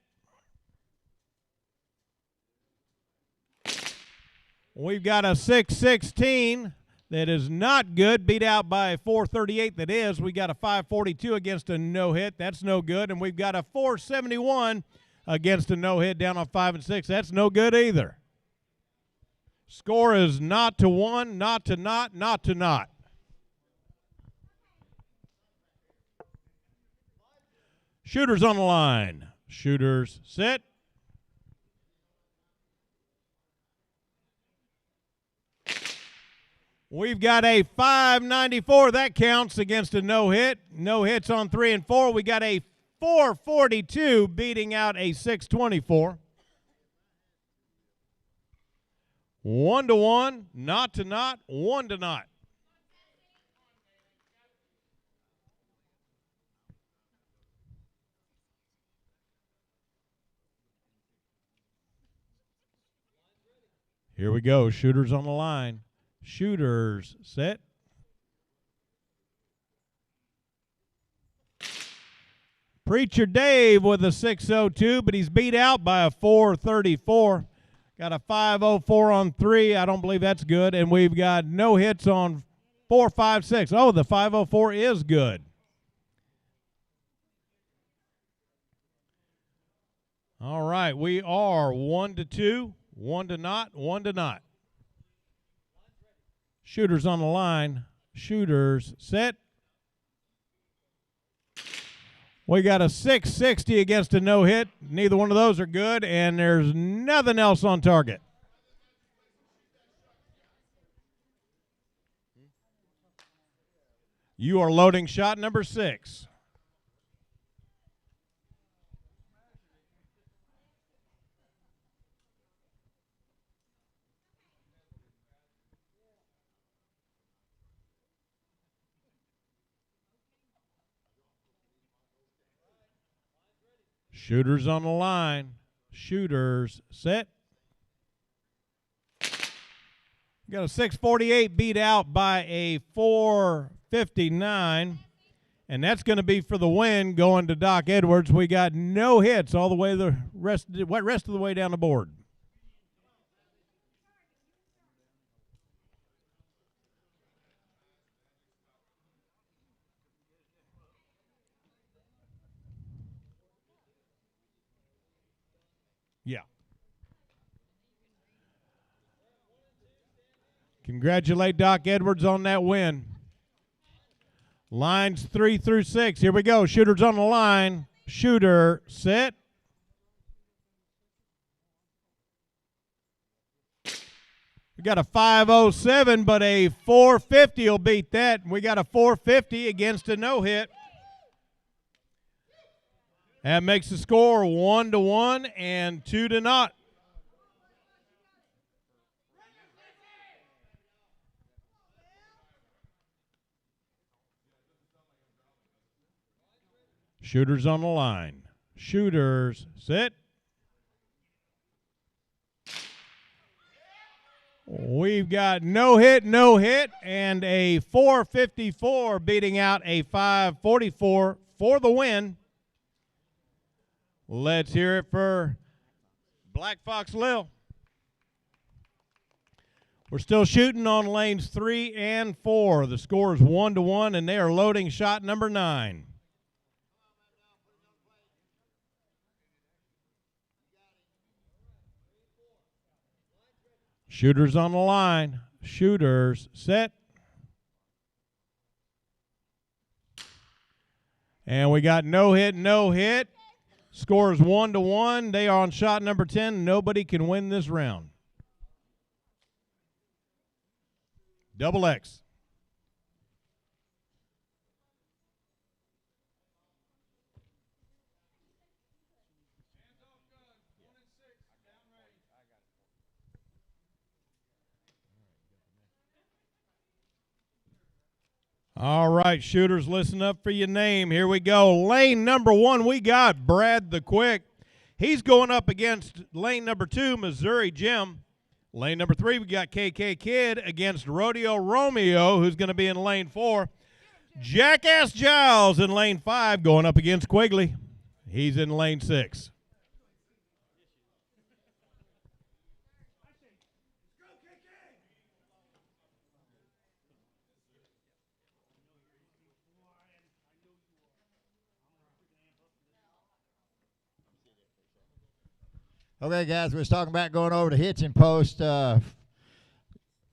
We've got a 616 that is not good, beat out by a 438 that is. We got a 542 against a no-hit. That's no good. And we've got a 471 against a no-hit down on 5 and 6. That's no good either. Score is not to one, not to not, not to not. Shooters on the line. Shooters set. We've got a 594. That counts against a no-hit. No hits on 3 and 4. We got a 442 beating out a 624. 1 to 1, not to not, 1 to not. Here we go. Shooters on the line. Shooters set. Preacher Dave with a 602, but he's beat out by a 434. Got a 504 on 3. I don't believe that's good. And we've got no hits on 4, 5, 6. Oh, the 504 is good. All right. We are 1 to 2. 1 to not, 1 to not. Shooters on the line. Shooters set. We got a 660 against a no-hit. Neither one of those are good, and there's nothing else on target. You are loading shot number 6. Shooters on the line. Shooters set. Got a 648 beat out by a 459. And that's going to be for the win going to Doc Edwards. We got no hits all the way the rest of the way down the board. Yeah. Congratulate Doc Edwards on that win. Lines 3 through 6. Here we go. Shooters on the line. Shooter set. We got a 507, but a 450 will beat that. We got a 450 against a no-hit. That makes the score 1-1 and 2-0. Shooters on the line. Shooters set. We've got no hit, and a 454 beating out a 544 for the win. Let's hear it for Black Fox Lil. We're still shooting on lanes 3 and 4. The score is 1-1, and they are loading shot number 9. Shooters on the line. Shooters set. And we got no hit. Score is 1-1. They are on shot number 10. Nobody can win this round. Double X. All right, shooters, listen up for your name. Here we go. Lane number 1, we got Brad the Quick. He's going up against lane number 2, Missouri Jim. Lane number 3, we got KK Kid against Rodeo Romeo, who's going to be in lane 4. Jackass Giles in lane 5 going up against Quigley. He's in lane 6. Okay, guys, we was talking about going over to Hitching Post.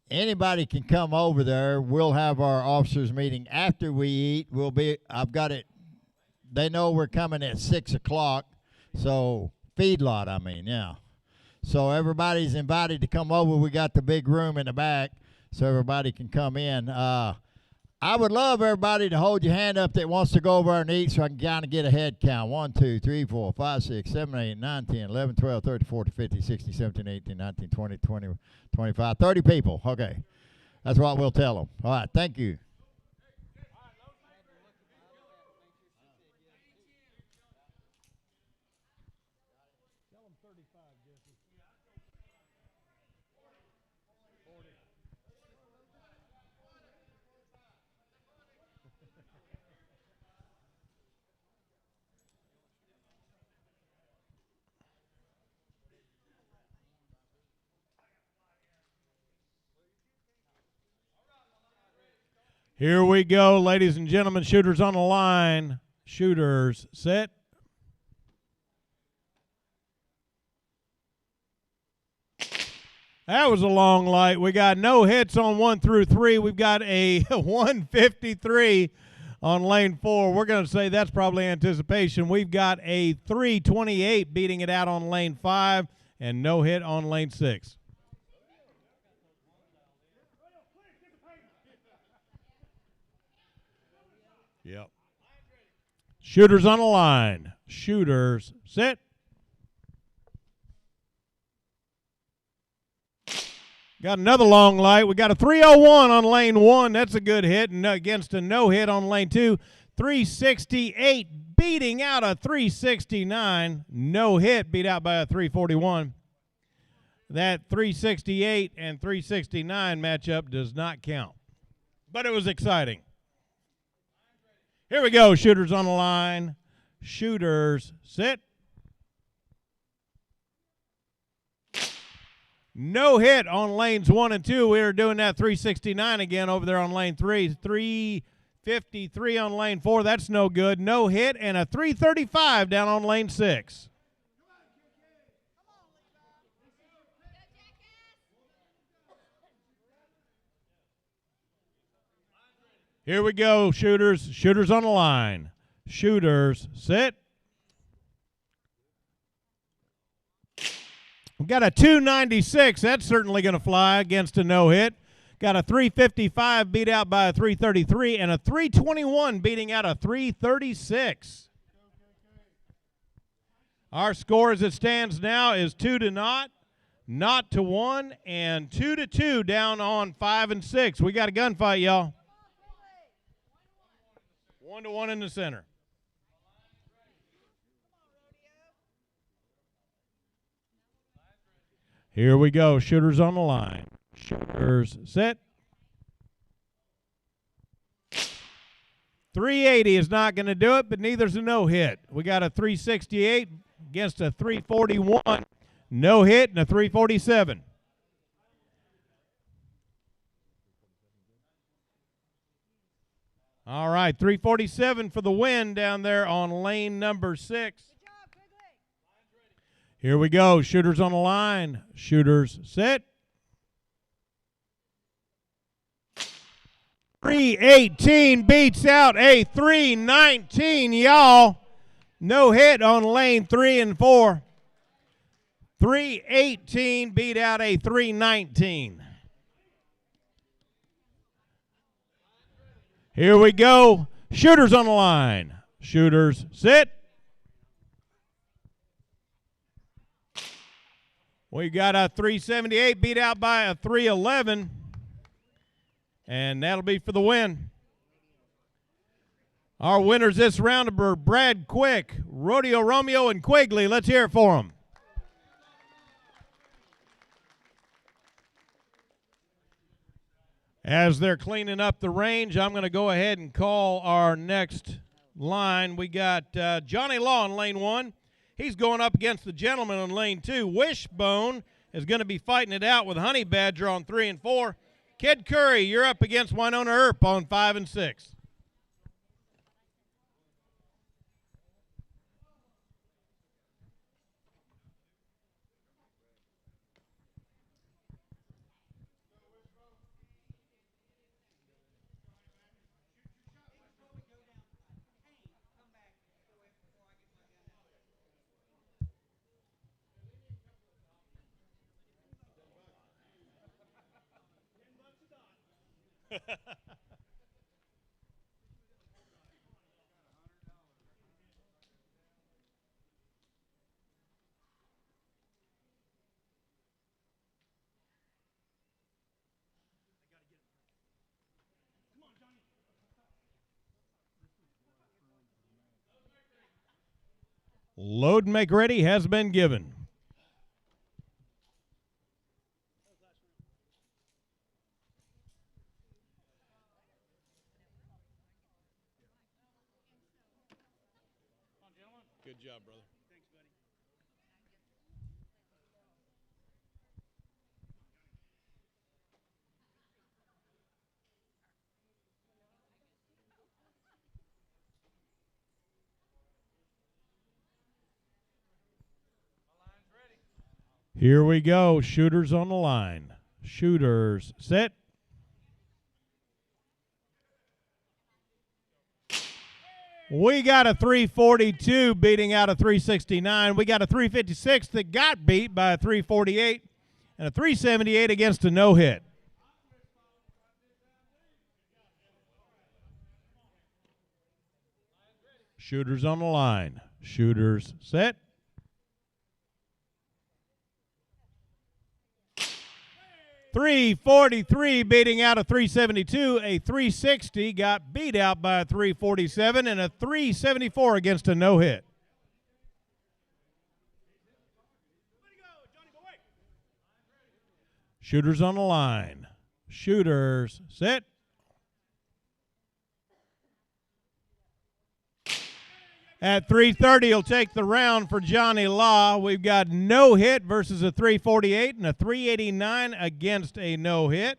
Anybody can come over there. We'll have our officers meeting after we eat. I've got it. They know we're coming at 6 o'clock. So feedlot, yeah. So everybody's invited to come over. We got the big room in the back, so everybody can come in. I would love everybody to hold your hand up that wants to go over and eat so I can kind of get a head count. 1, 2, 3, 4, 5, 6, 7, 8, 9, 10, 11, 12, 13, 14, 15, 16, 17, 18, 19, 20, 20, 25, 30 people. Okay. That's what we'll tell them. All right. Thank you. Here we go, ladies and gentlemen. Shooters on the line. Shooters set. That was a long light. We got no hits on 1 through 3. We've got a 153 on lane 4. We're going to say that's probably anticipation. We've got a 328 beating it out on lane 5 and no hit on lane 6. Yep. Shooters on the line. Shooters, sit. Got another long light. We got a 301 on lane 1. That's a good hit, and against a no hit on lane 2. 368 beating out a 369. No hit, beat out by a 341. That 368 and 369 matchup does not count, but it was exciting. Here we go. Shooters on the line. Shooters, sit. No hit on lanes 1 and 2. We are doing that 369 again over there on lane 3. 353 on lane 4. That's no good. No hit and a 335 down on lane 6. Here we go, shooters. Shooters on the line. Shooters, sit. We got a 296. That's certainly going to fly against a no-hit. Got a 355 beat out by a 333 and a 321 beating out a 336. Our score as it stands now is 2-0, not to 1, and 2-2 down on 5 and 6. We got a gunfight, y'all. 1-1 in the center. Here we go. Shooters on the line. Shooters set. 380 is not going to do it, but neither's a no-hit. We got a 368 against a 341. No hit and a 347. All right, 347 for the win down there on lane number 6. Here we go. Shooters on the line. Shooters set. 318 beats out a 319, y'all. No hit on lane 3 and 4. 318 beat out a 319. Here we go. Shooters on the line. Shooters sit. We got a 378 beat out by a 311. And that'll be for the win. Our winners this round are Brad Quick, Rodeo Romeo, and Quigley. Let's hear it for them. As they're cleaning up the range, I'm going to go ahead and call our next line. We got Johnny Law in lane 1. He's going up against the gentleman on lane 2. Wishbone is going to be fighting it out with Honey Badger on 3 and 4. Kid Curry, you're up against Winona Earp on 5 and 6. Load and make ready has been given. Good job, brother. Thanks, buddy. Here we go. Shooters on the line. Shooters set. We got a 342 beating out a 369. We got a 356 that got beat by a 348 and a 378 against a no-hit. Shooters on the line. Shooters set. .343 beating out a 372. A 360 got beat out by a 347 and a 374 against a no-hit. Shooters on the line. Shooters set. At 330, he'll take the round for Johnny Law. We've got no hit versus a 348 and a 389 against a no hit.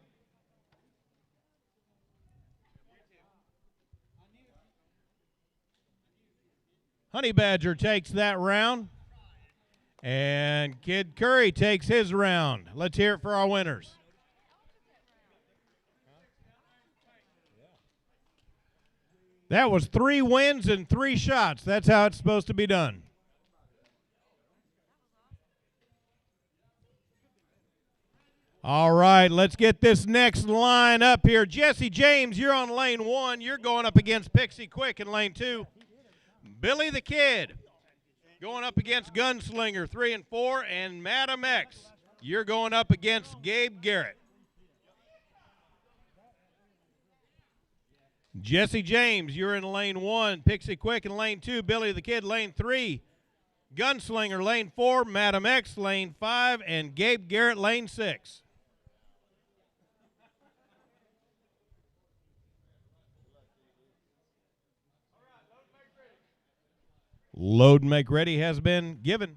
Honey Badger takes that round. And Kid Curry takes his round. Let's hear it for our winners. That was 3 wins and 3 shots. That's how it's supposed to be done. All right, let's get this next line up here. Jesse James, you're on lane 1. You're going up against Pixie Quick in lane 2. Billy the Kid going up against Gunslinger 3 and 4. And Madam X, you're going up against Gabe Garrett. Jesse James, you're in lane 1. Pixie Quick in lane 2. Billy the Kid, lane 3. Gunslinger, lane 4. Madam X, lane 5. And Gabe Garrett, lane 6. Load and make ready has been given.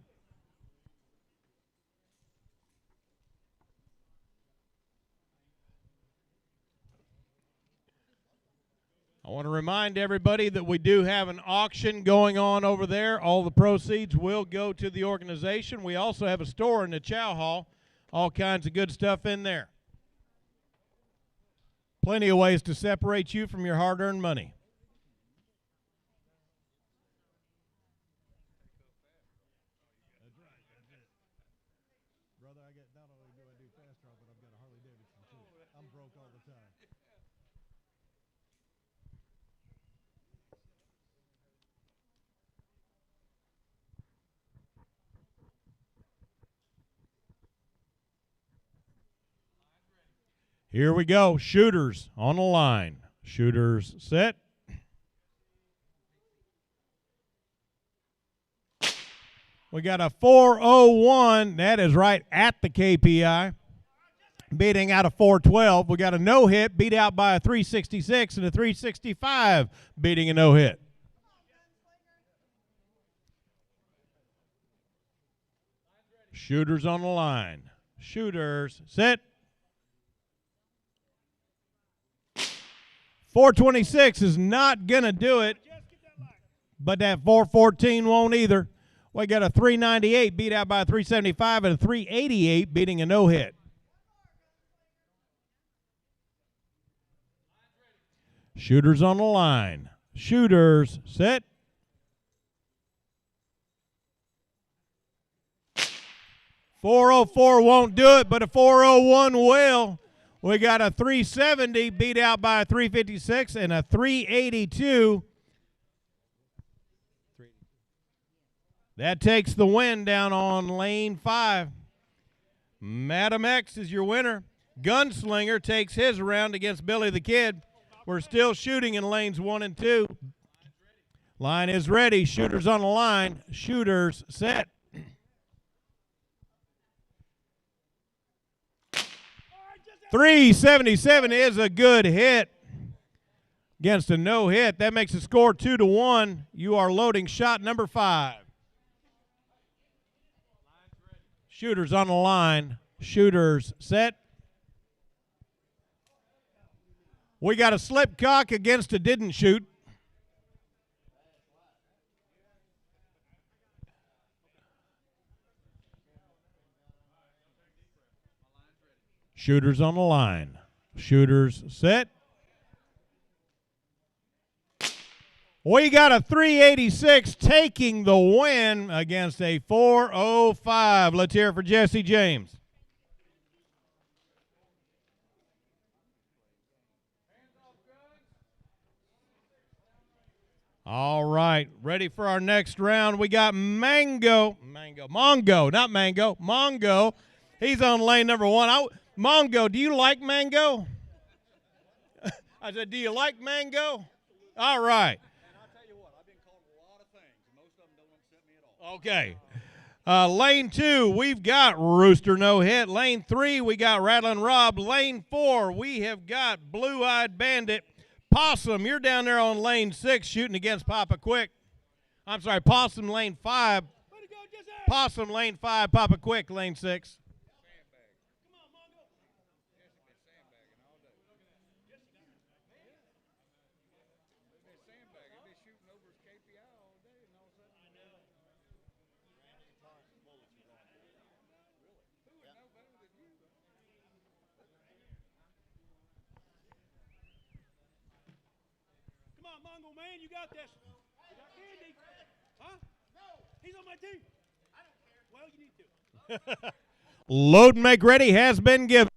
I want to remind everybody that we do have an auction going on over there. All the proceeds will go to the organization. We also have a store in the Chow Hall. All kinds of good stuff in there. Plenty of ways to separate you from your hard-earned money. Brother, not only do I do fast draw, but I've got a Harley Davidson too. I'm broke all the time. Here we go. Shooters on the line. Shooters set. We got a 401. That is right at the KPI. Beating out a 412. We got a no hit beat out by a 366 and a 365 beating a no hit. Shooters on the line. Shooters set. 426 is not going to do it, but that 414 won't either. We got a 398 beat out by a 375 and a 388 beating a no-hit. Shooters on the line. Shooters set. .404 won't do it, but a 401 will. We got a 370 beat out by a 356 and a 382. That takes the win down on lane 5. Madam X is your winner. Gunslinger takes his round against Billy the Kid. We're still shooting in lanes 1 and 2. Line is ready. Shooters on the line. Shooters set. .377 is a good hit against a no hit. That makes the score 2-1. You are loading shot number 5. Shooters on the line. Shooters set. We got a slip cock against a didn't shoot. Shooters on the line. Shooters set. We got a 386 taking the win against a 405. Let's hear it for Jesse James. All right, ready for our next round. We got Mongo, not Mango, Mongo. He's on lane number 1. Mongo, do you like mango? I said, do you like mango? All right. And I'll tell you what, I've been called a lot of things, and most of them don't upset me at all. Okay. Lane 2, we've got Rooster No Hit. Lane 3, we got Rattlin' Rob. Lane 4, we have got Blue-Eyed Bandit. Possum, you're down there on lane 6 shooting against Papa Quick. I'm sorry, Possum lane 5. Possum lane 5, Papa Quick lane 6. Come on, Mongo, man, you got this. You got Candy. Huh? No. He's on my team. I don't care. Well, you need to. Load and make ready has been given.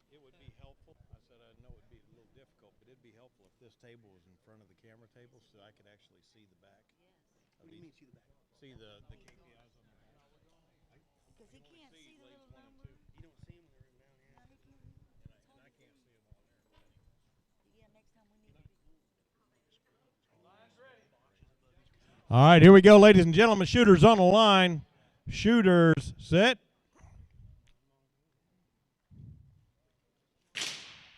It would be helpful. I said I know it would be a little difficult, but it'd be helpful if this table was in front of the camera table so I could actually see the back. What do you mean see the back? See the KPIs on the back. Because he can't see the little number. You don't see them when they're down here. No, he can't. And I can't see them on there. Yeah, next time we need to. All right, here we go, ladies and gentlemen. Shooters on the line. Shooters set.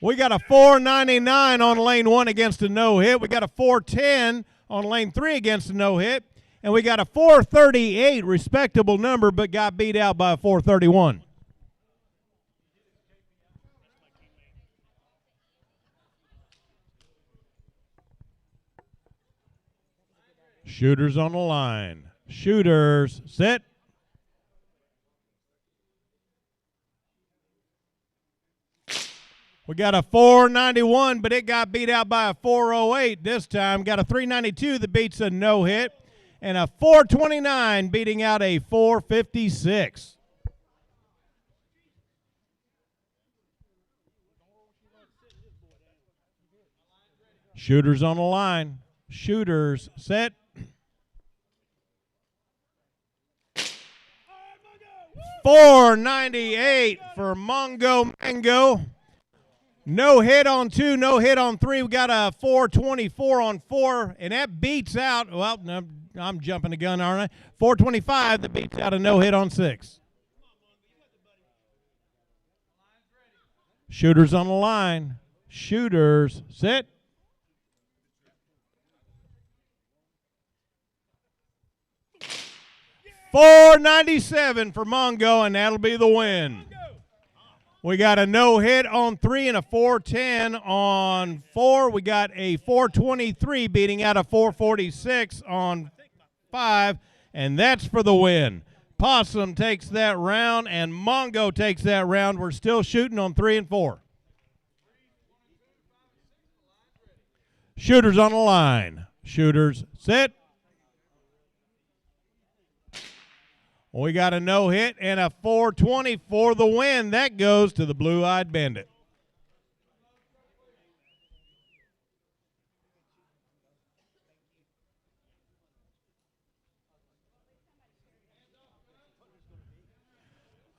We got a 499 on lane 1 against a no-hit. We got a 410 on lane 3 against a no-hit. And we got a 438, respectable number, but got beat out by a 431. Shooters on the line. Shooters set. We got a 491, but it got beat out by a 408 this time. Got a 392 that beats a no-hit. And a 429 beating out a 456. Shooters on the line. Shooters set. $498 for Mongo Mango. No hit on 2, no hit on 3. We got a 424 on 4, and that beats out, well, no, I'm jumping the gun, aren't I? 425 that beats out a no hit on 6. Shooters on the line. Shooters set. $497 for Mongo, and that'll be the win. We got a no-hit on 3 and a 410 on 4. We got a 423 beating out a 446 on 5, and that's for the win. Possum takes that round, and Mongo takes that round. We're still shooting on 3 and 4. Shooters on the line. Shooters set. We got a no-hit and a 420 for the win. That goes to the Blue-Eyed Bandit.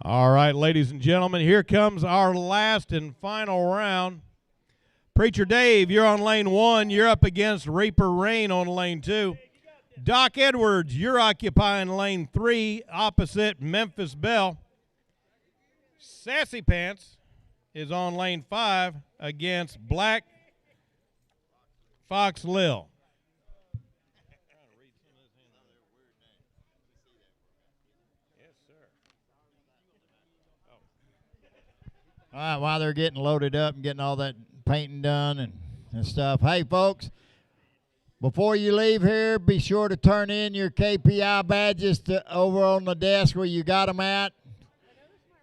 All right, ladies and gentlemen, here comes our last and final round. Preacher Dave, you're on lane 1. You're up against Reaper Rain on lane 2. Doc Edwards, you're occupying lane 3 opposite Memphis Bell. Sassy Pants is on lane 5 against Black Fox Lil. All right, while they're getting loaded up and getting all that painting done and stuff. Hey, folks, before you leave here, be sure to turn in your KPI badges over on the desk where you got them at.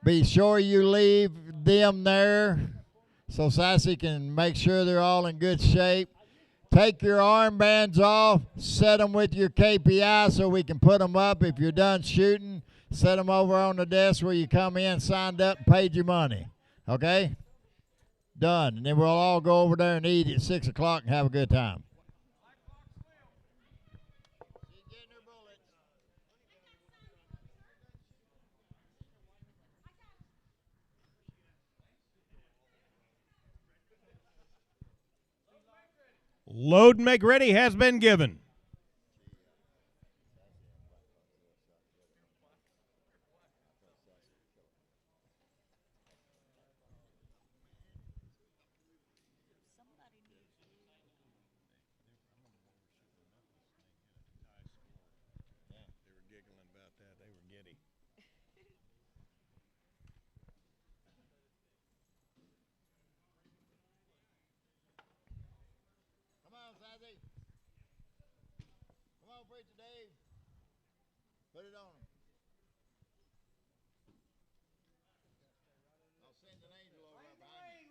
Be sure you leave them there so Sassy can make sure they're all in good shape. take your armbands off, set them with your KPI so we can put them up. If you're done shooting, set them over on the desk where you come in, signed up, and paid your money. Okay? Done. And then we'll all go over there and eat at 6 o'clock and have a good time. Load and make ready has been given. Come on, Sassy. Come on, Preacher Dave. Put it on him. I'll send an angel over right behind you.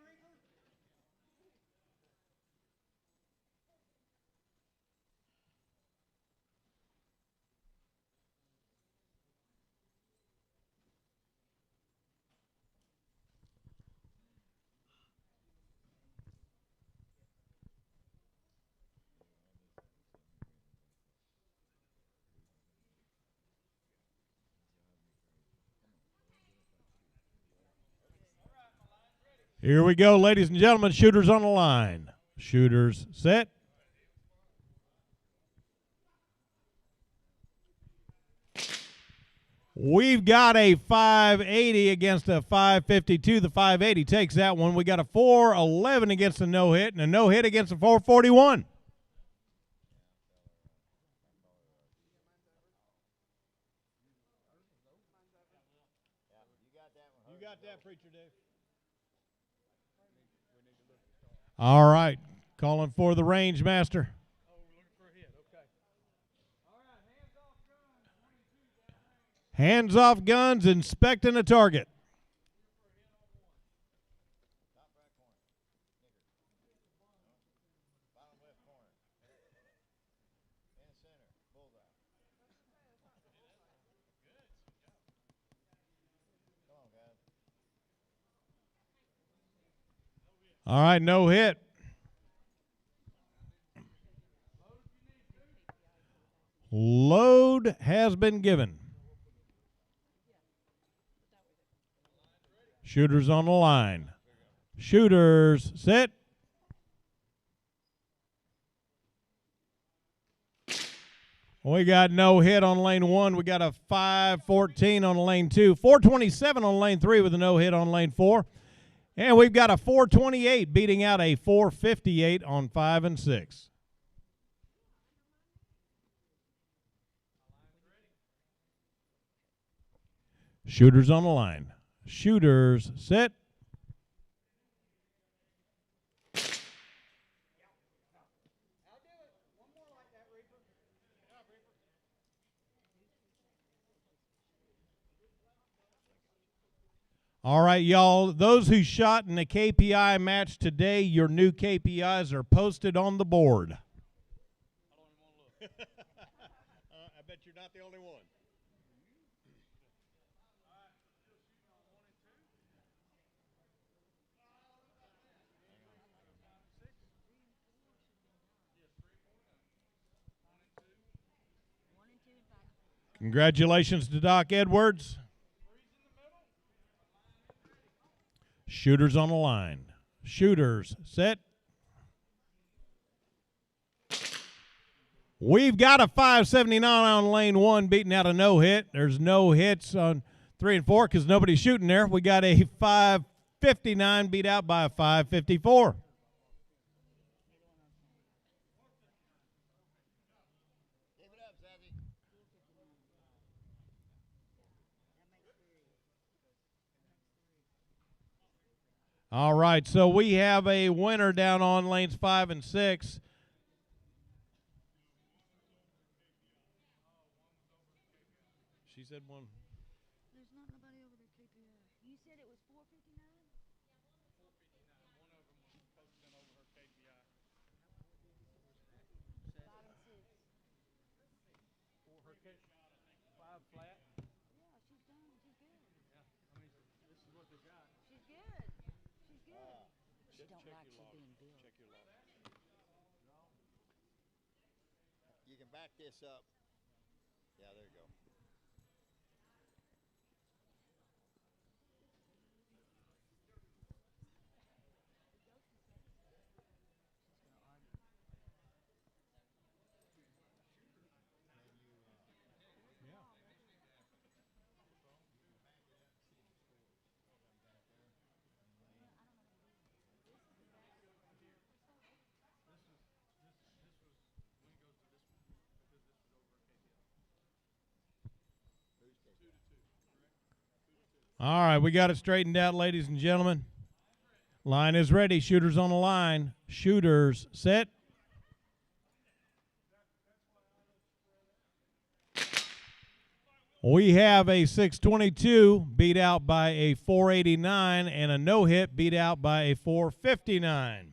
Here we go, ladies and gentlemen. Shooters on the line. Shooters set. We've got a 580 against a 552. The 580 takes that one. We got a 411 against a no-hit and a no-hit against a 441. You got that, Preacher Dave. All right. Calling for the range master. Hands off guns, inspecting a target. All right, no hit. Load has been given. Shooters on the line. Shooters set. We got no hit on lane 1. We got a 514 on lane 2. 427 on lane 3 with a no hit on lane 4. And we've got a 428 beating out a 458 on 5 and 6. Shooters on the line. Shooters set. All right, y'all. Those who shot in the KPI match today, your new KPIs are posted on the board. I bet you're not the only one. Congratulations to Doc Edwards. Shooters on the line. Shooters set. We've got a 579 on lane 1 beating out a no hit. There's no hits on 3 and 4 because nobody's shooting there. We got a 559 beat out by a 554. All right, so we have a winner down on lanes 5 and 6. She said one. There's not nobody over their KPI. You said it was 459? catch 5 flat. Yeah, she's done. She's good. I mean, this is what they got. She's good. She's good. She don't like you being big. You can back this up. Yeah, there you go. All right, we got it straightened out, ladies and gentlemen. Line is ready. Shooters on the line. Shooters set. We have a 622 beat out by a 489 and a no-hit beat out by a 459.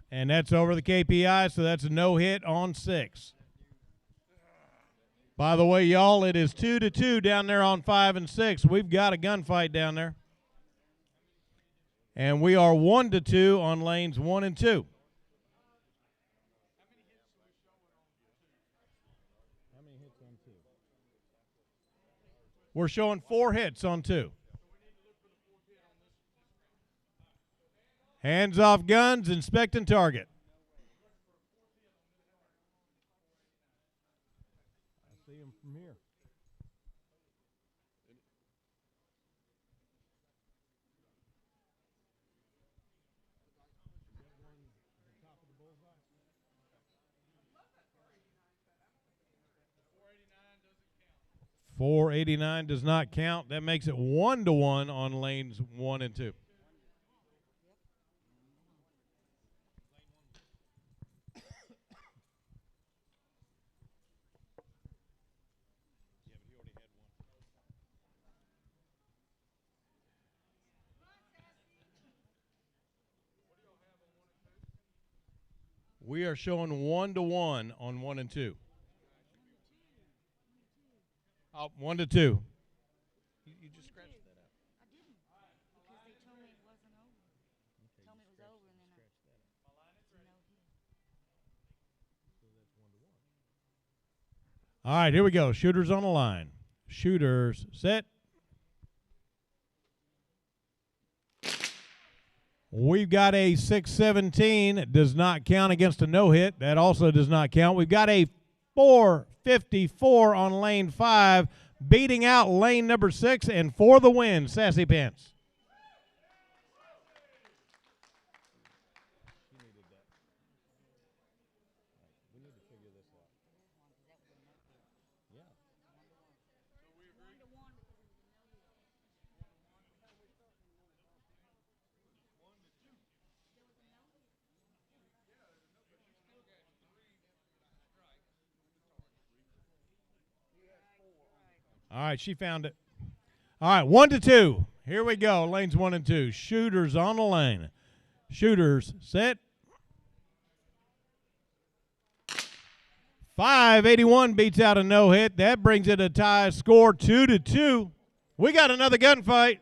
And that's over the KPI, so that's a no-hit on 6. By the way, y'all, it is 2-2 down there on 5 and 6. We've got a gunfight down there. And we are 1-2 on lanes 1 and 2. We're showing 4 hits on 2. Hands off guns, inspecting target. I see him from here. .489 does not count. That makes it 1-1 on lanes 1 and 2. We are showing 1-1 on 1 and 2. Oh, 1-2. You just scratched that out. I didn't. Because they told me it wasn't over. Told me it was over and then All right, here we go. Shooters on the line. Shooters set. We've got a 617. It does not count against a no-hit. That also does not count. We've got a 454 on lane 5, beating out lane number 6, and for the win, Sassy Pants. All right, she found it. All right, 1-2. Here we go. Lanes 1 and 2. Shooters on the lane. Shooters set. 581 beats out a no-hit. That brings it a tie score 2-2. We got another gunfight.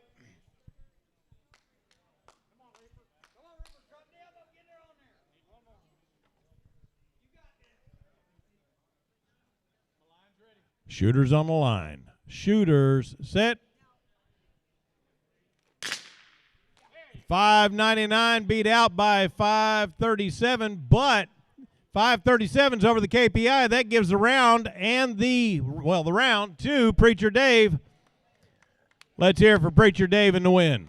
Shooters on the line. Shooters set. 599 beat out by 537, but 537's over the KPI. That gives the round and the round to Preacher Dave. Let's hear it for Preacher Dave in the win.